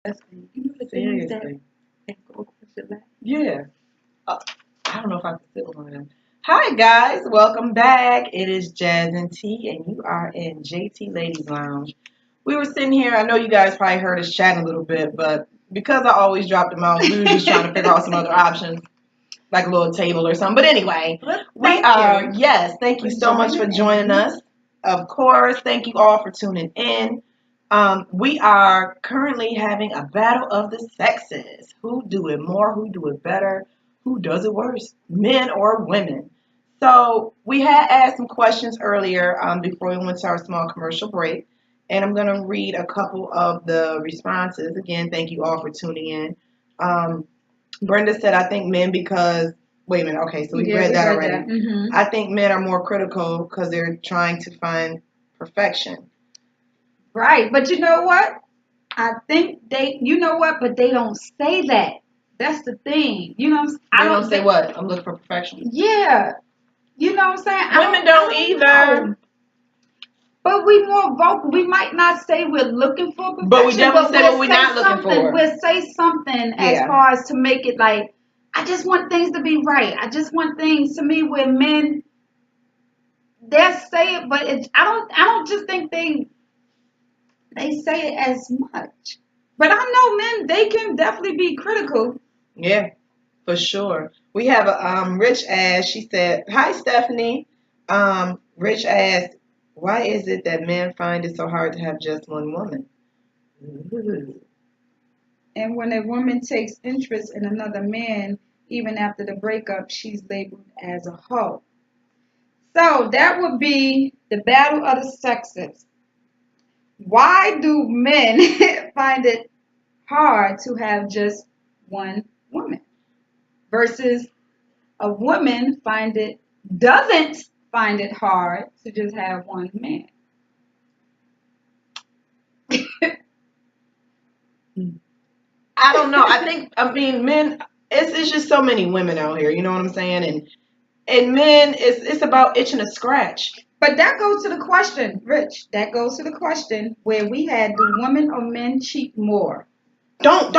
That's you know the things that Seriously. go across your lap. Yeah. Uh, I don't know if I can sit on them. Hi guys, welcome back. It is Jazz and T, and you are in JT Ladies Lounge. We were sitting here. I know you guys probably heard us chatting a little bit, but because I always drop them out, we were just trying to figure out some other options, like a little table or something. But anyway, Thank you. yes, thank you For so much for joining joining in. us. Of course, thank you all for tuning in. We are currently having a battle of the sexes. Who do it more? Who do it better? Who does it worse? Men or women? So we had asked some questions earlier before we went to our small commercial break, and I'm going to read a couple of the responses. Again, thank you all for tuning in. Um, Brenda said, I think men because, wait a minute, okay, so we Yeah, read we that read already. that. Mm-hmm. I think men are more critical because they're trying to find perfection. Right, but you know what? I think you know what? But they don't say that. That's the thing. You know, They don't say what? I'm looking for perfection. Yeah, you know what I'm saying. Women don't either. Know. But we more vocal. We might not say we're looking for perfection, But we definitely say we'll what we're not looking for. We'll say something as Yeah. far as to make it like, I just want things to be right. I just want things to me where men they'll say it, but I don't just think they say it as much. But I know men, they can definitely be critical. Yeah, for sure. We have a Rich asked, she said, Hi Stephanie. Rich asked, why is it that men find it so hard to have just one woman? Ooh. And when a woman takes interest in another man, even after the breakup, she's labeled as a hoe. So that would be the battle of the sexes. Why do men find it hard to have just one woman versus a woman doesn't find it hard to just have one man? I don't know. I mean, men, it's just so many women out here, you know what I'm saying? And men, it's about itching a scratch. But that goes to the question, Rich. That goes to the question where we had, do women or men cheat more? Don't.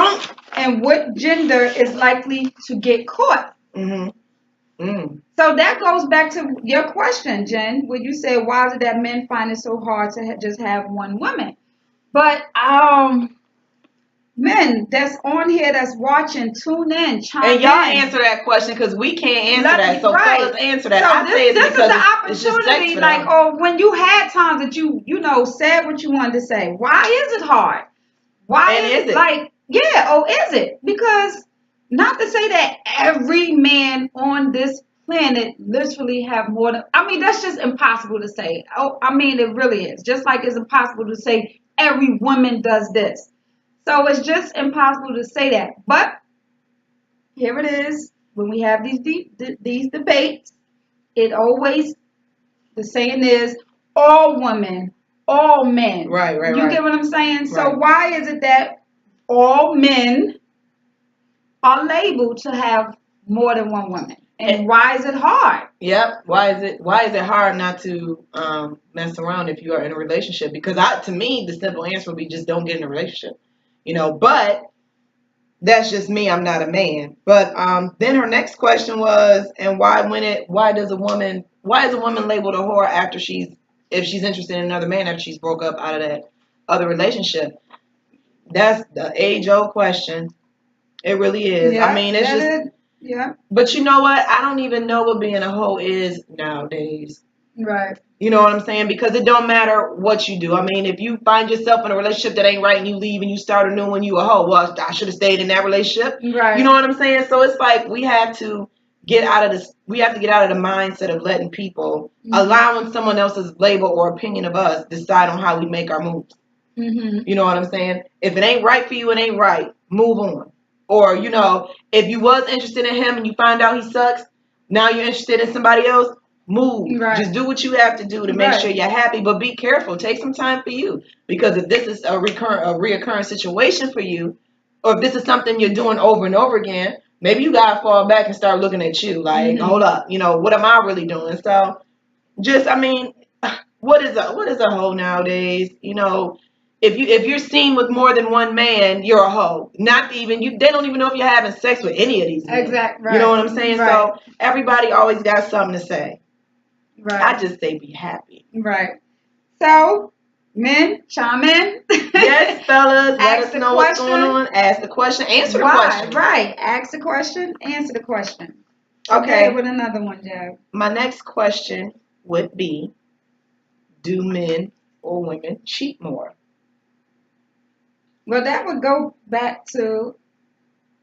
And what gender is likely to get caught? Mm-hmm. Mm. So that goes back to your question, Jen, where you said, why is it that men find it so hard to just have one woman? But men that's on here that's watching, tune in, chime in. And y'all answer that question because we can't answer that. So right. fellas, answer that. So I say it's this because is the it's just sex opportunity, for like, them. or when you had times that you said what you wanted to say. Why is it hard? Why And is it like, yeah, oh, is it? Because not to say that every man on this planet literally have more than, I mean, that's just impossible to say. Oh, I mean, it really is. Just like it's impossible to say every woman does this. So it's just impossible to say that. But here it is. When we have these debates, it always, the saying is, all women, all men. Right. You get what I'm saying? Right. So why is it that all men are labeled to have more than one woman? And why is it hard? Yep. Why is it hard not to mess around if you are in a relationship? Because to me, the simple answer would be just don't get in a relationship. But that's just me. I'm not a man. But then her next question was, and why is a woman labeled a whore if she's interested in another man after she's broke up out of that other relationship? That's the age old question. It really is. Yeah, I mean, it's just. Yeah. But you know what? I don't even know what being a hoe is nowadays. Right. You know what I'm saying? Because it don't matter what you do. I mean, if you find yourself in a relationship that ain't right and you leave and you start a new one, you a hoe. Well, I should have stayed in that relationship. Right. You know what I'm saying? So it's like we have to get out of the mindset of letting people, allowing someone else's label or opinion of us decide on how we make our moves. Mm-hmm. You know what I'm saying? If it ain't right for you, it ain't right. Move on. Or, if you was interested in him and you find out he sucks, now you're interested in somebody else, move. Right. Just do what you have to do to make sure you're happy, but be careful. Take some time for you. Because if this is a reoccurring situation for you, or if this is something you're doing over and over again, maybe you gotta fall back and start looking at you like, hold up, what am I really doing? So just, I mean, what is a hoe nowadays? if you're seen with more than one man, you're a hoe. Not even they don't even know if you're having sex with any of these men. Exactly. Right. You know what I'm saying? Right. So everybody always got something to say. Right. I just say be happy. Right. So, men, chime in. Yes, fellas, let Ask us the know what's question. going on. Ask the question. Answer the Why? question. Right. Ask the question. Answer the question. Okay. With another one, Jab. My next question would be, do men or women cheat more? Well, that would go back to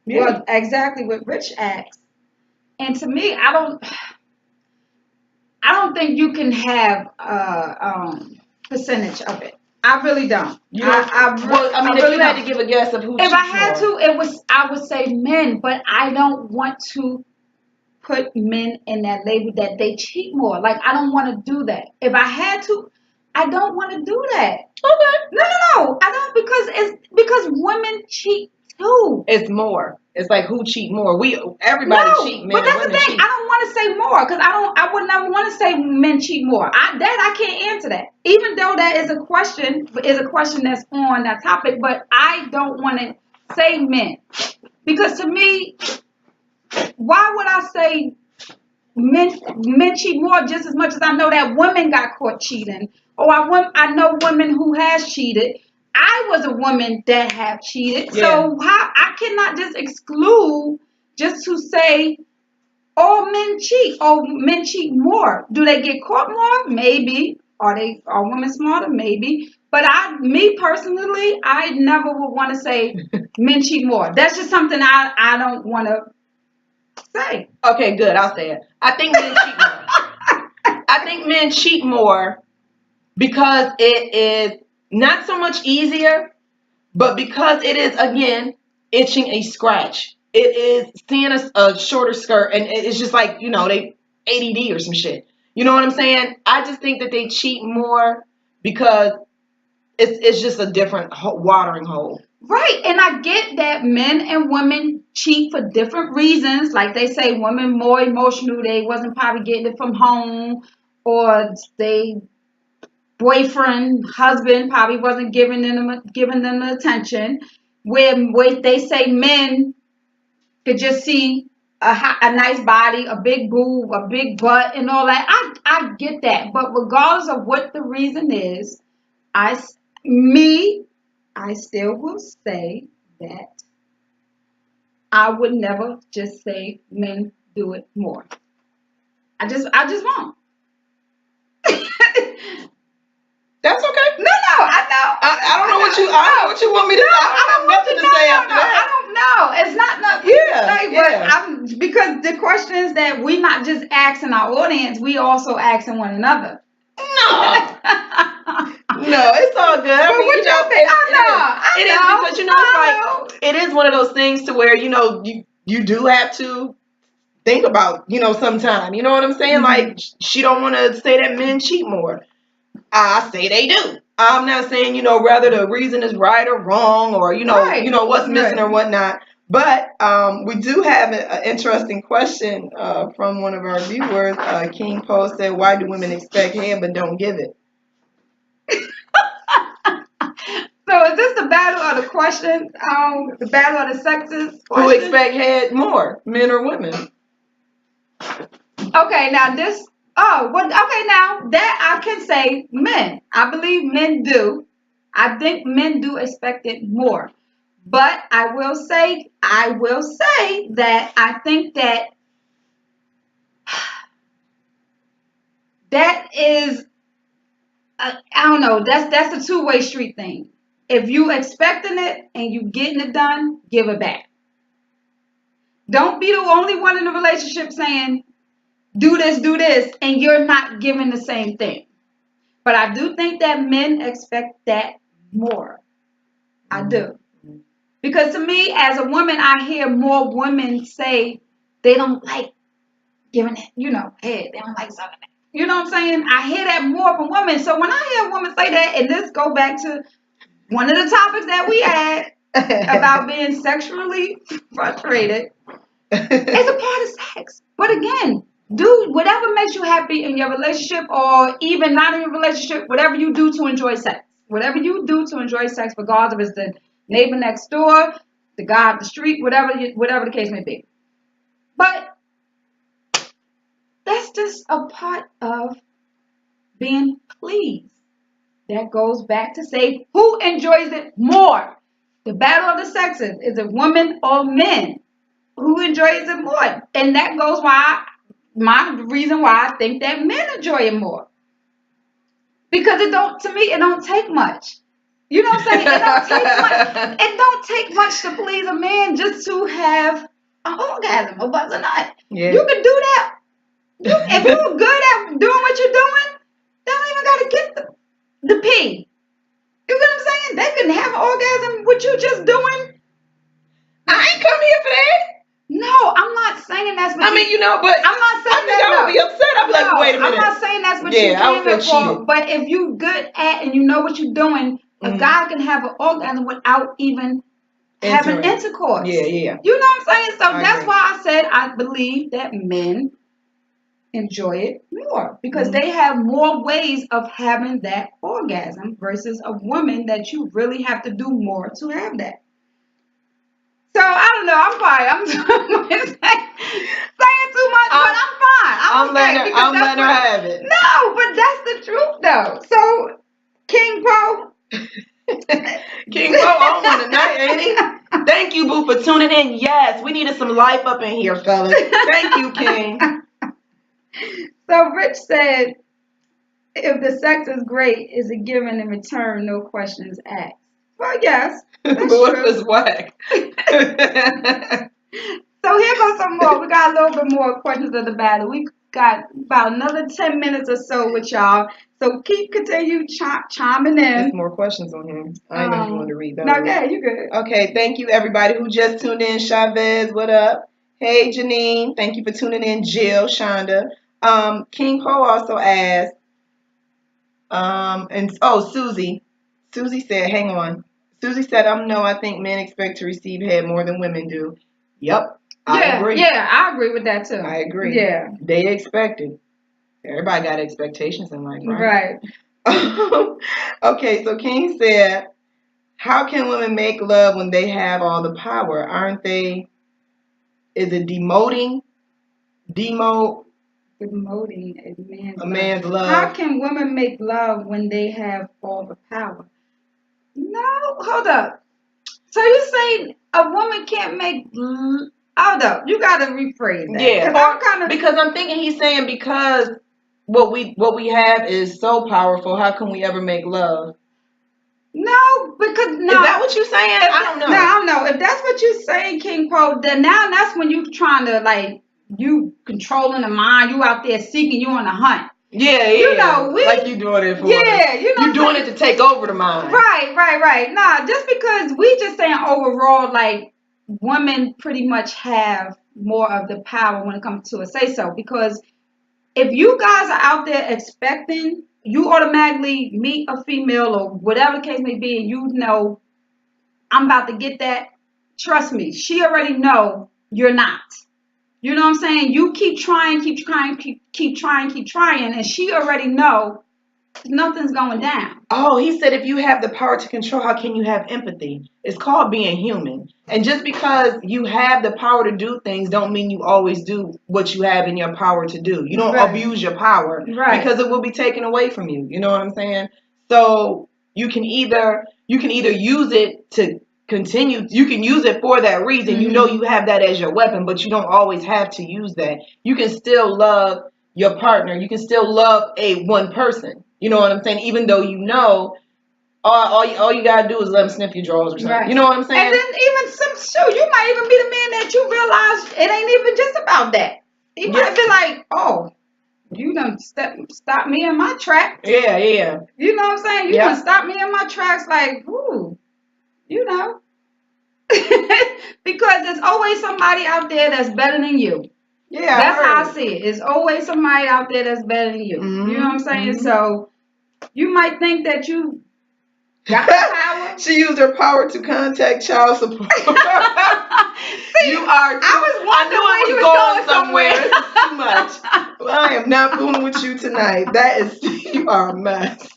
well, exactly what Rich asked. And to me, I don't think you can have a percentage of it. I really don't. You know, if you had to give a guess of who cheats more. If I had to, I would say men, but I don't want to put men in that label that they cheat more. Like, I don't want to do that. If I had to, I don't want to do that. Okay. No. I don't because women cheat too. It's more. It's like who cheat more? Everybody cheat. Men but that's and women the thing. Cheat. I don't want to say more because I would never want to say men cheat more. I can't answer that. Even though that is a question that's on that topic, but I don't want to say men because to me, why would I say men cheat more just as much as I know that women got caught cheating, or I know women who has cheated. I was a woman that have cheated, so I cannot just exclude just to say all men cheat. Oh, men cheat more. Do they get caught more? Maybe. Are women smarter? Maybe. But me personally, I never would want to say men cheat more. That's just something I don't want to say. Okay, good. I'll say it. I think men cheat more. I think men cheat more because it is not so much easier, but because it is, again, itching a scratch. It is seeing a shorter skirt, and it's just like, they ADD or some shit. You know what I'm saying? I just think that they cheat more because it's just a different watering hole. Right, and I get that men and women cheat for different reasons. Like they say, women more emotional. They wasn't probably getting it from home, or they boyfriend, husband probably wasn't giving them the attention. Where they say men could just see a nice body, a big boob, a big butt, and all that. I get that, but regardless of what the reason is, I still will say that I would never just say men do it more. I just won't. That's okay. No, I know. I don't know what you want me to say. I don't have nothing to say after that. I don't know. It's not nothing to say, but because the questions that we not just asking our audience, we also asking one another. No, it's all good. But what y'all think? It is because it's like it is one of those things to where you do have to think about sometime. You know what I'm saying? Mm-hmm. Like she don't want to say that men cheat more. I say they do. I'm not saying whether the reason is right or wrong or what's missing or whatnot. But we do have an interesting question from one of our viewers. King Poe said, "Why do women expect head but don't give it?" So is this the battle of the question? The battle of the sexes? Who expect head more, men or women? Okay, now this. Oh, well, okay, now that I can say men. I believe men do. I think men do expect it more. But I will say that I think that is, I don't know, that's a two-way street thing. If you expecting it and you getting it done, give it back. Don't be the only one in the relationship saying, do this, and you're not giving the same thing. But I do think that men expect that more. I do. Because to me, as a woman, I hear more women say they don't like giving it, head. They don't like something. You know what I'm saying? I hear that more from women. So when I hear a woman say that, and this go back to one of the topics that we had about being sexually frustrated, it's a part of sex. But again, do whatever makes you happy in your relationship or even not in your relationship, whatever you do to enjoy sex. Whatever you do to enjoy sex, regardless if it's the neighbor next door, the guy up the street, whatever the case may be. But that's just a part of being pleased. That goes back to say who enjoys it more. The battle of the sexes is it women or men who enjoys it more, and that goes my reason why I think that men enjoy it more because it don't take much. You know what I'm saying? It don't take much. It don't take much to please a man just to have an orgasm or buzz a nut. Yeah. You can do that. If you're good at doing what you're doing, they don't even gotta get the pee. You know what I'm saying? They can have an orgasm with you just doing. I ain't come here for that. No, I'm not saying that's what I mean, but I'm not saying I think I would be upset. I'd be like, wait a minute. I'm not saying that's what Yeah, you I would came feel in for. cheated. But if you good at and you know what you're doing, a guy can have an orgasm without even having intercourse. Yeah, yeah. You know what I'm saying? So I that's agree. why I said I believe that men enjoy it more because they have more ways of having that orgasm versus a woman that you really have to do more to have that. So I don't know. I'm fine. Saying too much, but I'm fine. I'm letting her have it. No, but that's the truth, though. So King Poe. King Poe on one tonight, ain't he? Thank you, Boo, for tuning in. Yes, we needed some life up in here, fellas. Thank you, King. So Rich said, if the sex is great, is it given in return, no questions asked? Well, yes. But what if it's whack? So here goes some more. We got a little bit more questions of the battle. We got about another 10 minutes or so with y'all. So continue chiming in. There's more questions on here. I ain't even want to read those. No, yeah, you good. Okay, thank you everybody who just tuned in. Chavez, what up? Hey Janine, thank you for tuning in. Jill, Shonda. King Poe also asked, Susie. Susie said, hang on. Susie said, I think men expect to receive head more than women do. Yep. I agree. Yeah, I agree with that too. I agree. Yeah. They expected. Everybody got expectations in life, right? Right. Okay, so King said, how can women make love when they have all the power? Aren't they? Is it demoting a man's love? How can women make love when they have all the power? No, hold up. So you saying a woman can't make? Hold up, you gotta rephrase that. Yeah, because I'm thinking he's saying because what we have is so powerful. How can we ever make love? No, because no. Is that what you're saying? I don't know. No, I don't know. If that's what you're saying, King Poe, then now that's when you trying to you controlling the mind. You out there seeking. You on the hunt. Yeah. You know, like you doing it for. Yeah, you know. You doing it to take over the mind. Right. Nah, just because we just saying overall, women pretty much have more of the power when it comes to a say so. Because if you guys are out there expecting, you automatically meet a female or whatever the case may be, and you know, I'm about to get that. Trust me, she already know you're not. You know what I'm saying? You keep trying, and she already know nothing's going down. Oh, he said if you have the power to control, how can you have empathy? It's called being human. And just because you have the power to do things don't mean you always do what you have in your power to do. You don't abuse your power because it will be taken away from you. You know what I'm saying? So you can either use it to continue. You can use it for that reason. You know you have that as your weapon, but you don't always have to use that. You can still love your partner. You can still love one person. You know what I'm saying? Even though you know, all you gotta do is let him sniff your drawers or something. Right. You know what I'm saying? And then even you might even be the man that you realize it ain't even just about that. He might be like, oh, you done stop me in my tracks. Yeah. You know what I'm saying? You done stop me in my tracks, ooh, you know. Because there's always somebody out there that's better than you. Yeah, that's how I see it. There's always somebody out there that's better than you. You know what I'm saying? So you might think that you got the power. She used her power to contact child support. See, you are. I knew I was going somewhere. This is too much. Well, I am not fooling with you tonight. You are a mess.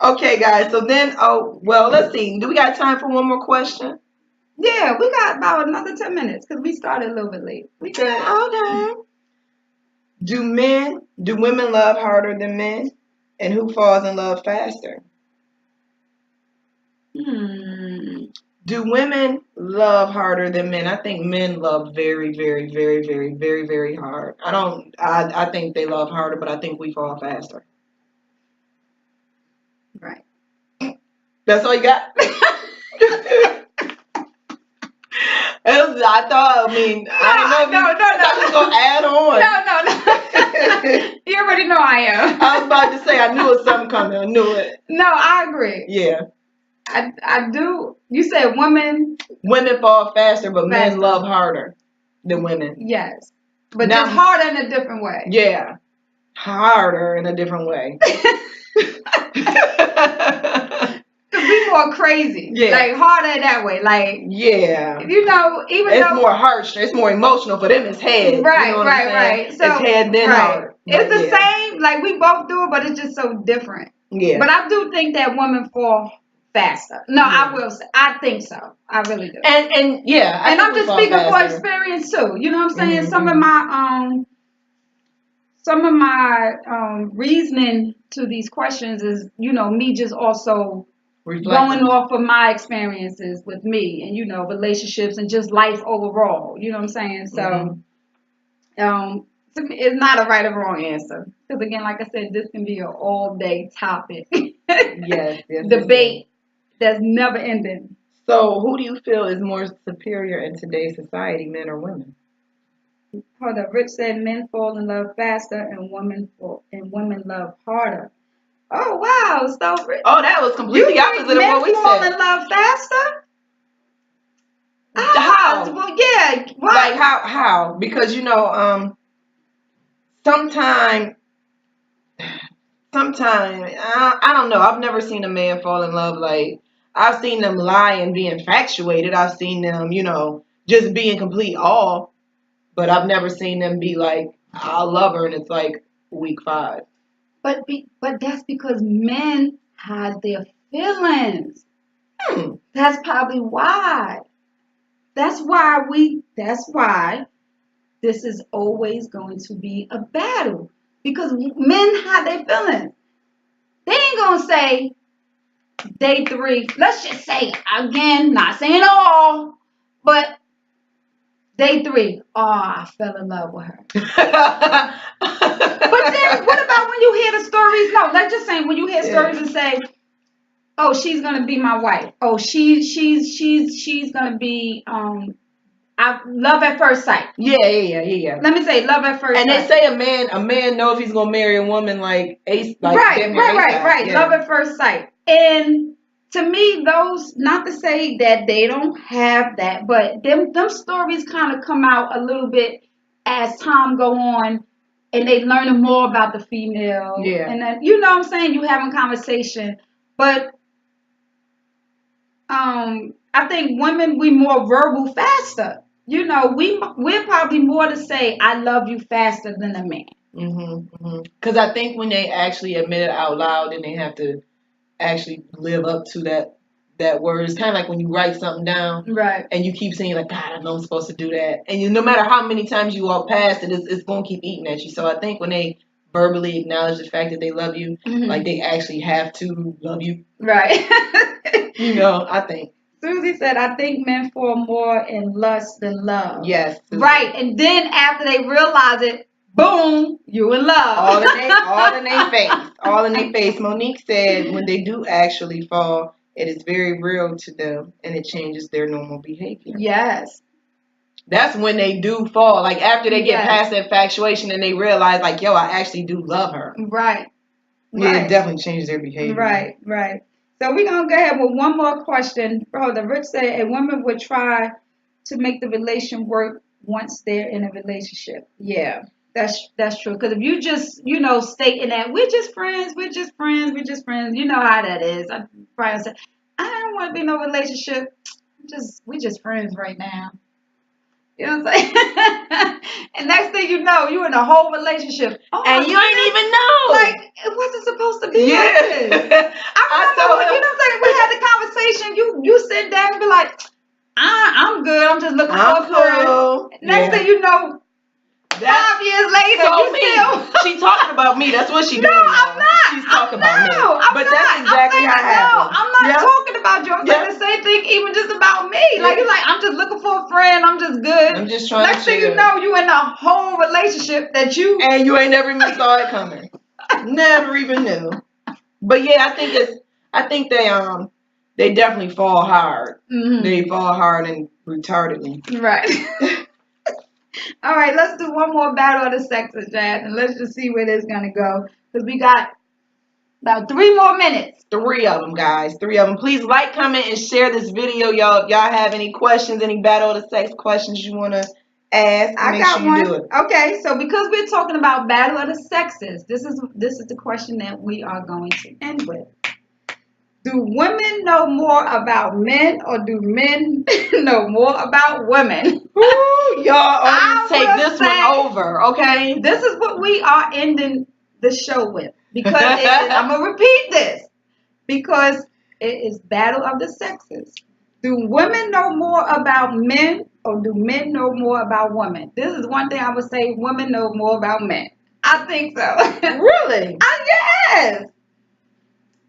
Okay, guys. So then, oh well, let's see. Do we got time for one more question? Yeah, we got about another 10 minutes because we started a little bit late. We good. Okay. Do women love harder than men? And who falls in love faster? Hmm. Do women love harder than men? I think men love very, very, very, very, very, very hard. I think they love harder, but I think we fall faster. Right. That's all you got? I thought, I mean, No, I didn't know if I was going to add on. No. You already know I am. I was about to say, I knew it was something coming. I knew it. No, I agree. Yeah. I do. You said women. Women fall faster, but men Faster. love harder than women. Yes. But Now- just harder in a different way. Yeah. Harder in a different way. Could be more crazy. Yeah. Like harder that way. Like, Yeah. you know, even It's though. more harsh. It's more emotional. For them, it's head. Right, you know what I'm saying? right. So, it's head then right. heart. It's But the yeah. same. Like, we both do it, but it's just so different. Yeah. But I do think that women fall faster. No, Yeah. I will say. I think so. I really do. And yeah. I And think I'm we just fall speaking for faster. experience too. You know what I'm saying? Mhm, Some of my reasoning to these questions is, you know, me just also Reflecting. going off of my experiences with me and, you know, relationships and just life overall. You know what I'm saying? So it's not a right or wrong answer. Because again, like I said, this can be an all day topic. Yes. Debate that's never ending. So, who do you feel is more superior in today's society, men or women? Hold up. Rich said men fall in love faster and women love harder. Oh wow! So Oh, that was completely opposite of what we men fall said. in love faster? How? Well, yeah. What? Like how? Because sometimes I don't know. I've never seen a man fall in love. Like I've seen them lie and be infatuated. I've seen them, just be in complete awe. But I've never seen them be like, I love her, and it's like week 5. But that's because men hide their feelings. That's probably why. That's why this is always going to be a battle. Because men hide their feelings. They ain't gonna say day 3. Let's just say again, not saying all, but day 3. Oh, I fell in love with her. But then, what about when you hear the stories? No, let's just say when you hear stories and say, "Oh, she's gonna be my wife. Oh, she's gonna be I love at first sight." Yeah. Let me say love at first sight. And they say a man know if he's gonna marry a woman like ace, like right. Yeah. Love at first sight. And to me, those, not to say that they don't have that, but them stories kind of come out a little bit as time go on, and they learning more about the female. Yeah. And then, you know what I'm saying, you having conversation, but I think women, we more verbal faster. You know, we're probably more to say I love you faster than a man. Because I think when they actually admit it out loud, then they have to actually live up to that word. It's kind of like when you write something down, right? And you keep saying like, God, I know I'm supposed to do that, and no matter how many times you walk past it, it's gonna keep eating at you. So I think when they verbally acknowledge the fact that they love you, like they actually have to love you, right? I think. Susie said, I think men fall more in lust than love. Yes. Susie. Right. And then after they realize it, boom, you in love. All in their face. All in their face. Monique said when they do actually fall, it is very real to them and it changes their normal behavior. Yes. That's when they do fall. Like after they get past that infatuation and they realize like, yo, I actually do love her. Right. Yeah, it definitely changes their behavior. Right. So we're going to go ahead with one more question. Rich said, a woman would try to make the relation work once they're in a relationship. Yeah, that's true. Because if you just, stating that we're just friends, you know how that is. I probably say, I don't want to be in no relationship. We're just friends right now. You know what I'm saying? And next thing you know, you in a whole relationship. Oh, And you ain't even know. like, it wasn't supposed to be like this. I told remember, him. you know what I'm saying? We had the conversation. You sit down and be like, I'm good. I'm just looking for a friend. Cool. Next thing you know, 5 years later, So you still. She talking about me. That's what she doing. No, I'm not. She's talking about me. I'm But not. that's exactly how it happened. No, I'm not talking about you. I'm saying the same thing, even just about me. Like, it's like, I'm just looking for a friend. I'm just good. I'm just trying Next to thing you know, you in a whole relationship that you. And you ain't never even saw it coming. Never even knew. But yeah, I think they definitely fall hard. Mhm. They fall hard and retardedly. Right. All right, let's do one more battle of the sexes, Jazz, and let's just see where this is gonna go. Because we got about 3 more minutes. 3 of them, guys. 3 of them. Please like, comment, and share this video, y'all. If y'all have any questions, any battle of the sex questions you want to ask, I make got sure you one. do it. Okay, so because we're talking about battle of the sexes, this is the question that we are going to end with. Do women know more about men, or do men know more about women? Woo, y'all take will this say- one over, okay? This is what we are ending the show with, because I'm gonna repeat this, because it is battle of the sexes. Do women know more about men, or do men know more about women? This is one thing I would say: women know more about men. I think so. Really? Yes.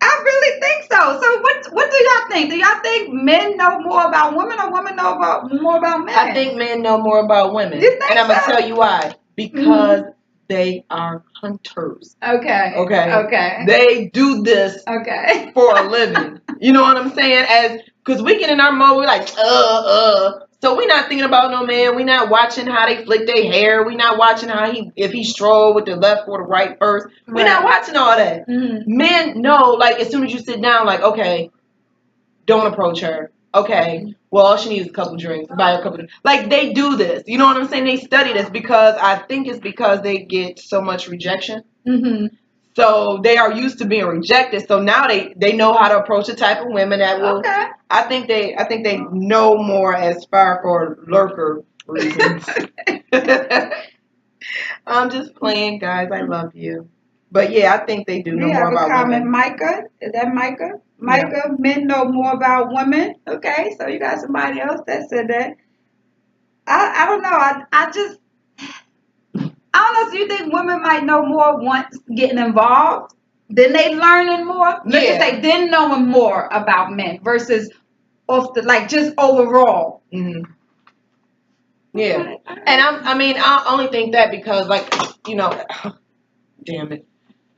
I really think so. So what do y'all think? Do y'all think men know more about women, or women know more about men? I think men know more about women. You think and I'm going to so? tell you why. Because they are hunters. Okay. Okay. Okay. They do this Okay. for a living. You know what I'm saying? Because we get in our mode, we're like, So we're not thinking about no man. We're not watching how they flick their hair. We're not watching if he stroll with the left or the right first. We're not watching all that. Mm-hmm. Men know, like, as soon as you sit down, like, okay, don't approach her. Okay, well, all she needs is a couple drinks. Buy a couple drinks. Like, they do this. You know what I'm saying? They study this because I think it's because they get so much rejection. Mm-hmm. So they are used to being rejected. So now they know how to approach the type of women that will. Okay. I think they know more as far for lurker reasons. I'm just playing, guys. I love you. But yeah, I think they do know We more have a about comment, women. Micah. Is that Micah? Micah, men know more about women. Okay, so you got somebody else that said that. I don't know. I just I don't know. So you think women might know more once getting involved? Then they learning more? Let's just say then knowing more about men versus off the just overall. Mm-hmm. Yeah. And I only think that because damn it.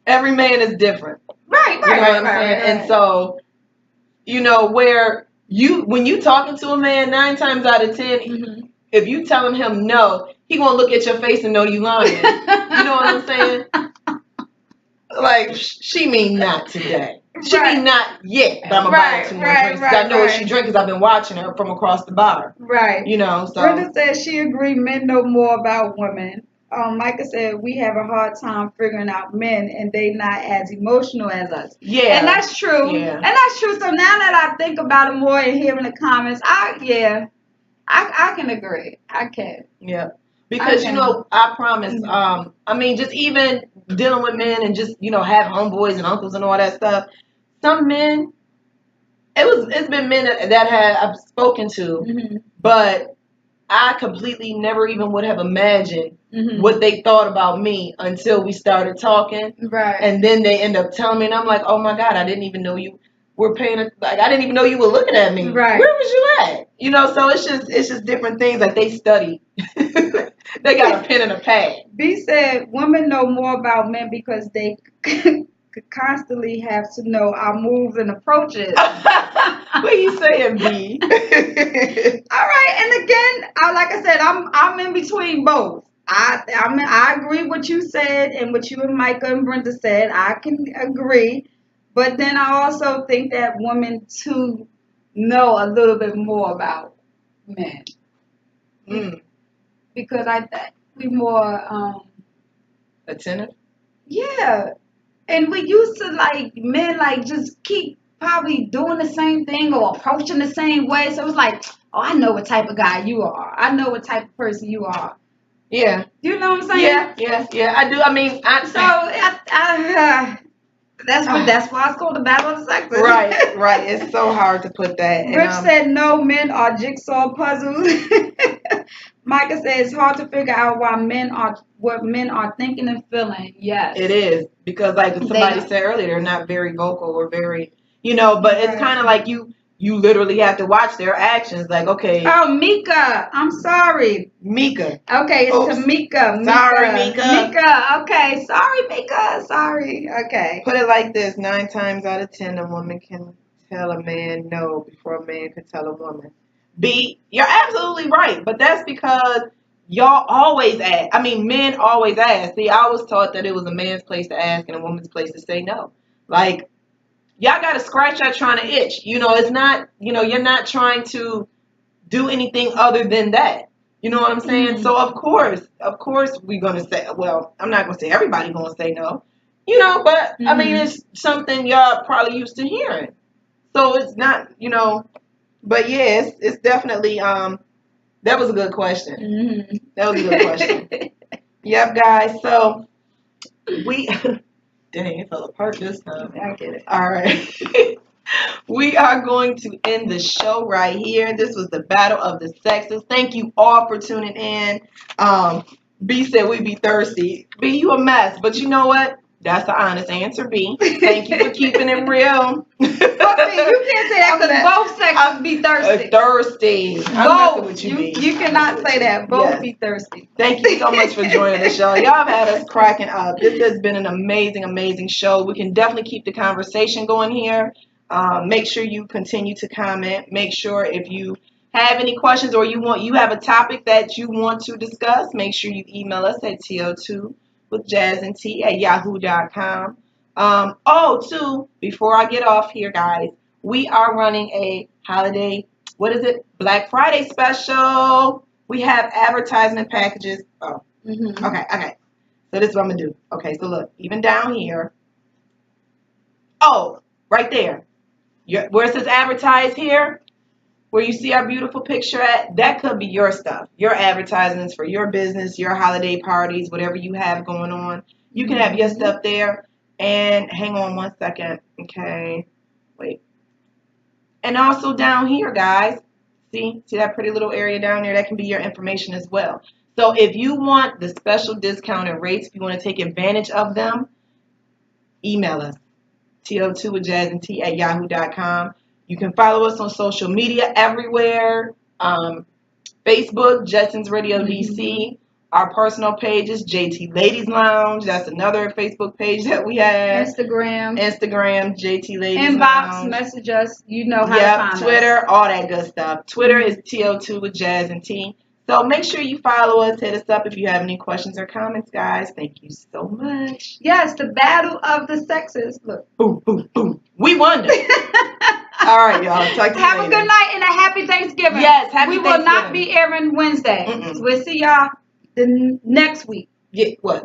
Every man is different. Right. You know what I'm saying? And so, when you talking to a man 9 times out of 10, mm-hmm. if you telling him no, he gonna look at your face and know you lying. You know what I'm saying? Like, she mean not today. She mean not yet, but I'm gonna buy her 2 more drinks. I know what she drink because I've been watching her from across the bar. Right. So. Brenda said she agreed men know more about women. Micah said we have a hard time figuring out men, and they not as emotional as us. Yeah. And that's true. Yeah. And that's true. So now that I think about it more and hearing the comments, I can agree. I can. Yeah. Because, I promise, just even dealing with men and just, have homeboys and uncles and all that stuff. Some men, it's been men that I've spoken to, mm-hmm. but I completely never even would have imagined mm-hmm. what they thought about me until we started talking. Right. And then they end up telling me, and I'm like, oh my God, I didn't even know you were paying. I didn't even know you were looking at me. Right. Where was you at? So it's just different things. Like, they study. They got a pen and a pad. B said women know more about men because they constantly have to know our moves and approaches. What are you saying, B? All right, and again, like I said, I'm in between both. I agree with what you said and what you and Micah and Brenda said. I can agree, but then I also think that women too know a little bit more about men. Mm. Because we more attentive. Yeah. And we used to men just keep probably doing the same thing or approaching the same way. So it's like, oh, I know what type of guy you are. I know what type of person you are. Yeah. You know what I'm saying? Yeah. I do. I mean, that's why it's called the battle of the sexes. Right. It's so hard to put that. Rich said no, men are jigsaw puzzles. Micah said it's hard to figure out what men are thinking and feeling. Yes. It is. Because like somebody said earlier, they're not very vocal or very, but it's kind of like you literally have to watch their actions. Like, okay. Oh, Mika. I'm sorry. Mika. Okay, it's Tamika. Sorry, Mika. Mika. Okay. Sorry, Mika. Sorry. Okay. Put it like this. 9 times out of 10, a woman can tell a man no before a man can tell a woman. B, you're absolutely right. But that's because y'all always ask. I mean, men always ask. See, I was taught that it was a man's place to ask and a woman's place to say no. Like, y'all got to scratch that trying to itch. It's not, you're not trying to do anything other than that. You know what I'm saying? Mm-hmm. So, of course, we're going to say, well, I'm not going to say everybody going to say no. But, I mean, it's something y'all probably used to hearing. So, it's not, but yeah, it's definitely, that was a good question. Mm-hmm. That was a good question. Yep, guys. So, dang, it fell apart this time. I get it. All right. We are going to end the show right here. This was the Battle of the Sexes. Thank you all for tuning in. B said we be thirsty. B, you a mess. But you know what? That's the honest answer, B. Thank you for keeping it real. You can't say that because both sexes be thirsty. Thirsty. Both. You cannot say that. Both be thirsty. Thank you so much for joining the show. Y'all have had us cracking up. This has been an amazing, amazing show. We can definitely keep the conversation going here. Make sure you continue to comment. Make sure if you have any questions or you have a topic that you want to discuss, make sure you email us at to2withjazandt@yahoo.com. Before I get off here, guys, we are running a holiday, Black Friday special. We have advertisement packages. Oh, okay. So this is what I'm going to do. Okay, so look, even down here. Oh, right there. Where it says advertise here, where you see our beautiful picture at, that could be your stuff. Your advertisements for your business, your holiday parties, whatever you have going on. You can have your stuff there. And hang on one second. Okay. Wait. And also down here, guys. See that pretty little area down there? That can be your information as well. So if you want the special discounted rates, if you want to take advantage of them, email us. to2withjazandt@yahoo.com. You can follow us on social media everywhere. Facebook, Jetsons Radio DC. Our personal pages, JT Ladies Lounge. That's another Facebook page that we have. Instagram, JT Ladies Lounge. Inbox, message us. You know how to find us. Twitter, all that good stuff. Twitter is TO2 with Jazz and T. So make sure you follow us. Hit us up if you have any questions or comments, guys. Thank you so much. Yes, the battle of the sexes. Look. Boom, boom, boom. We won it. All right, y'all. Talk to you Have later. a good night and a happy Thanksgiving. Yes, happy Thanksgiving. We will not be airing Wednesday. We'll see y'all the next week. Yeah, what?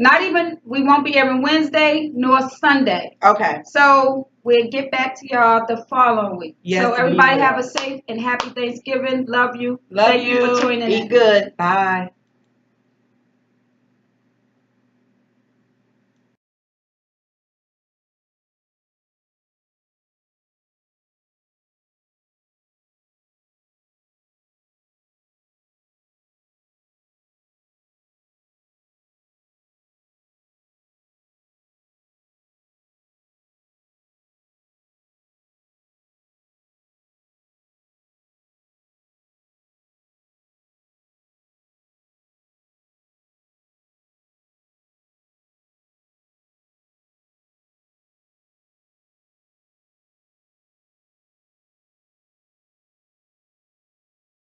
We won't be airing Wednesday nor Sunday. Okay. So we'll get back to y'all the following week. Yes, so everybody have a safe and happy Thanksgiving. Love you. Thank you for tuning in. Be good. Bye.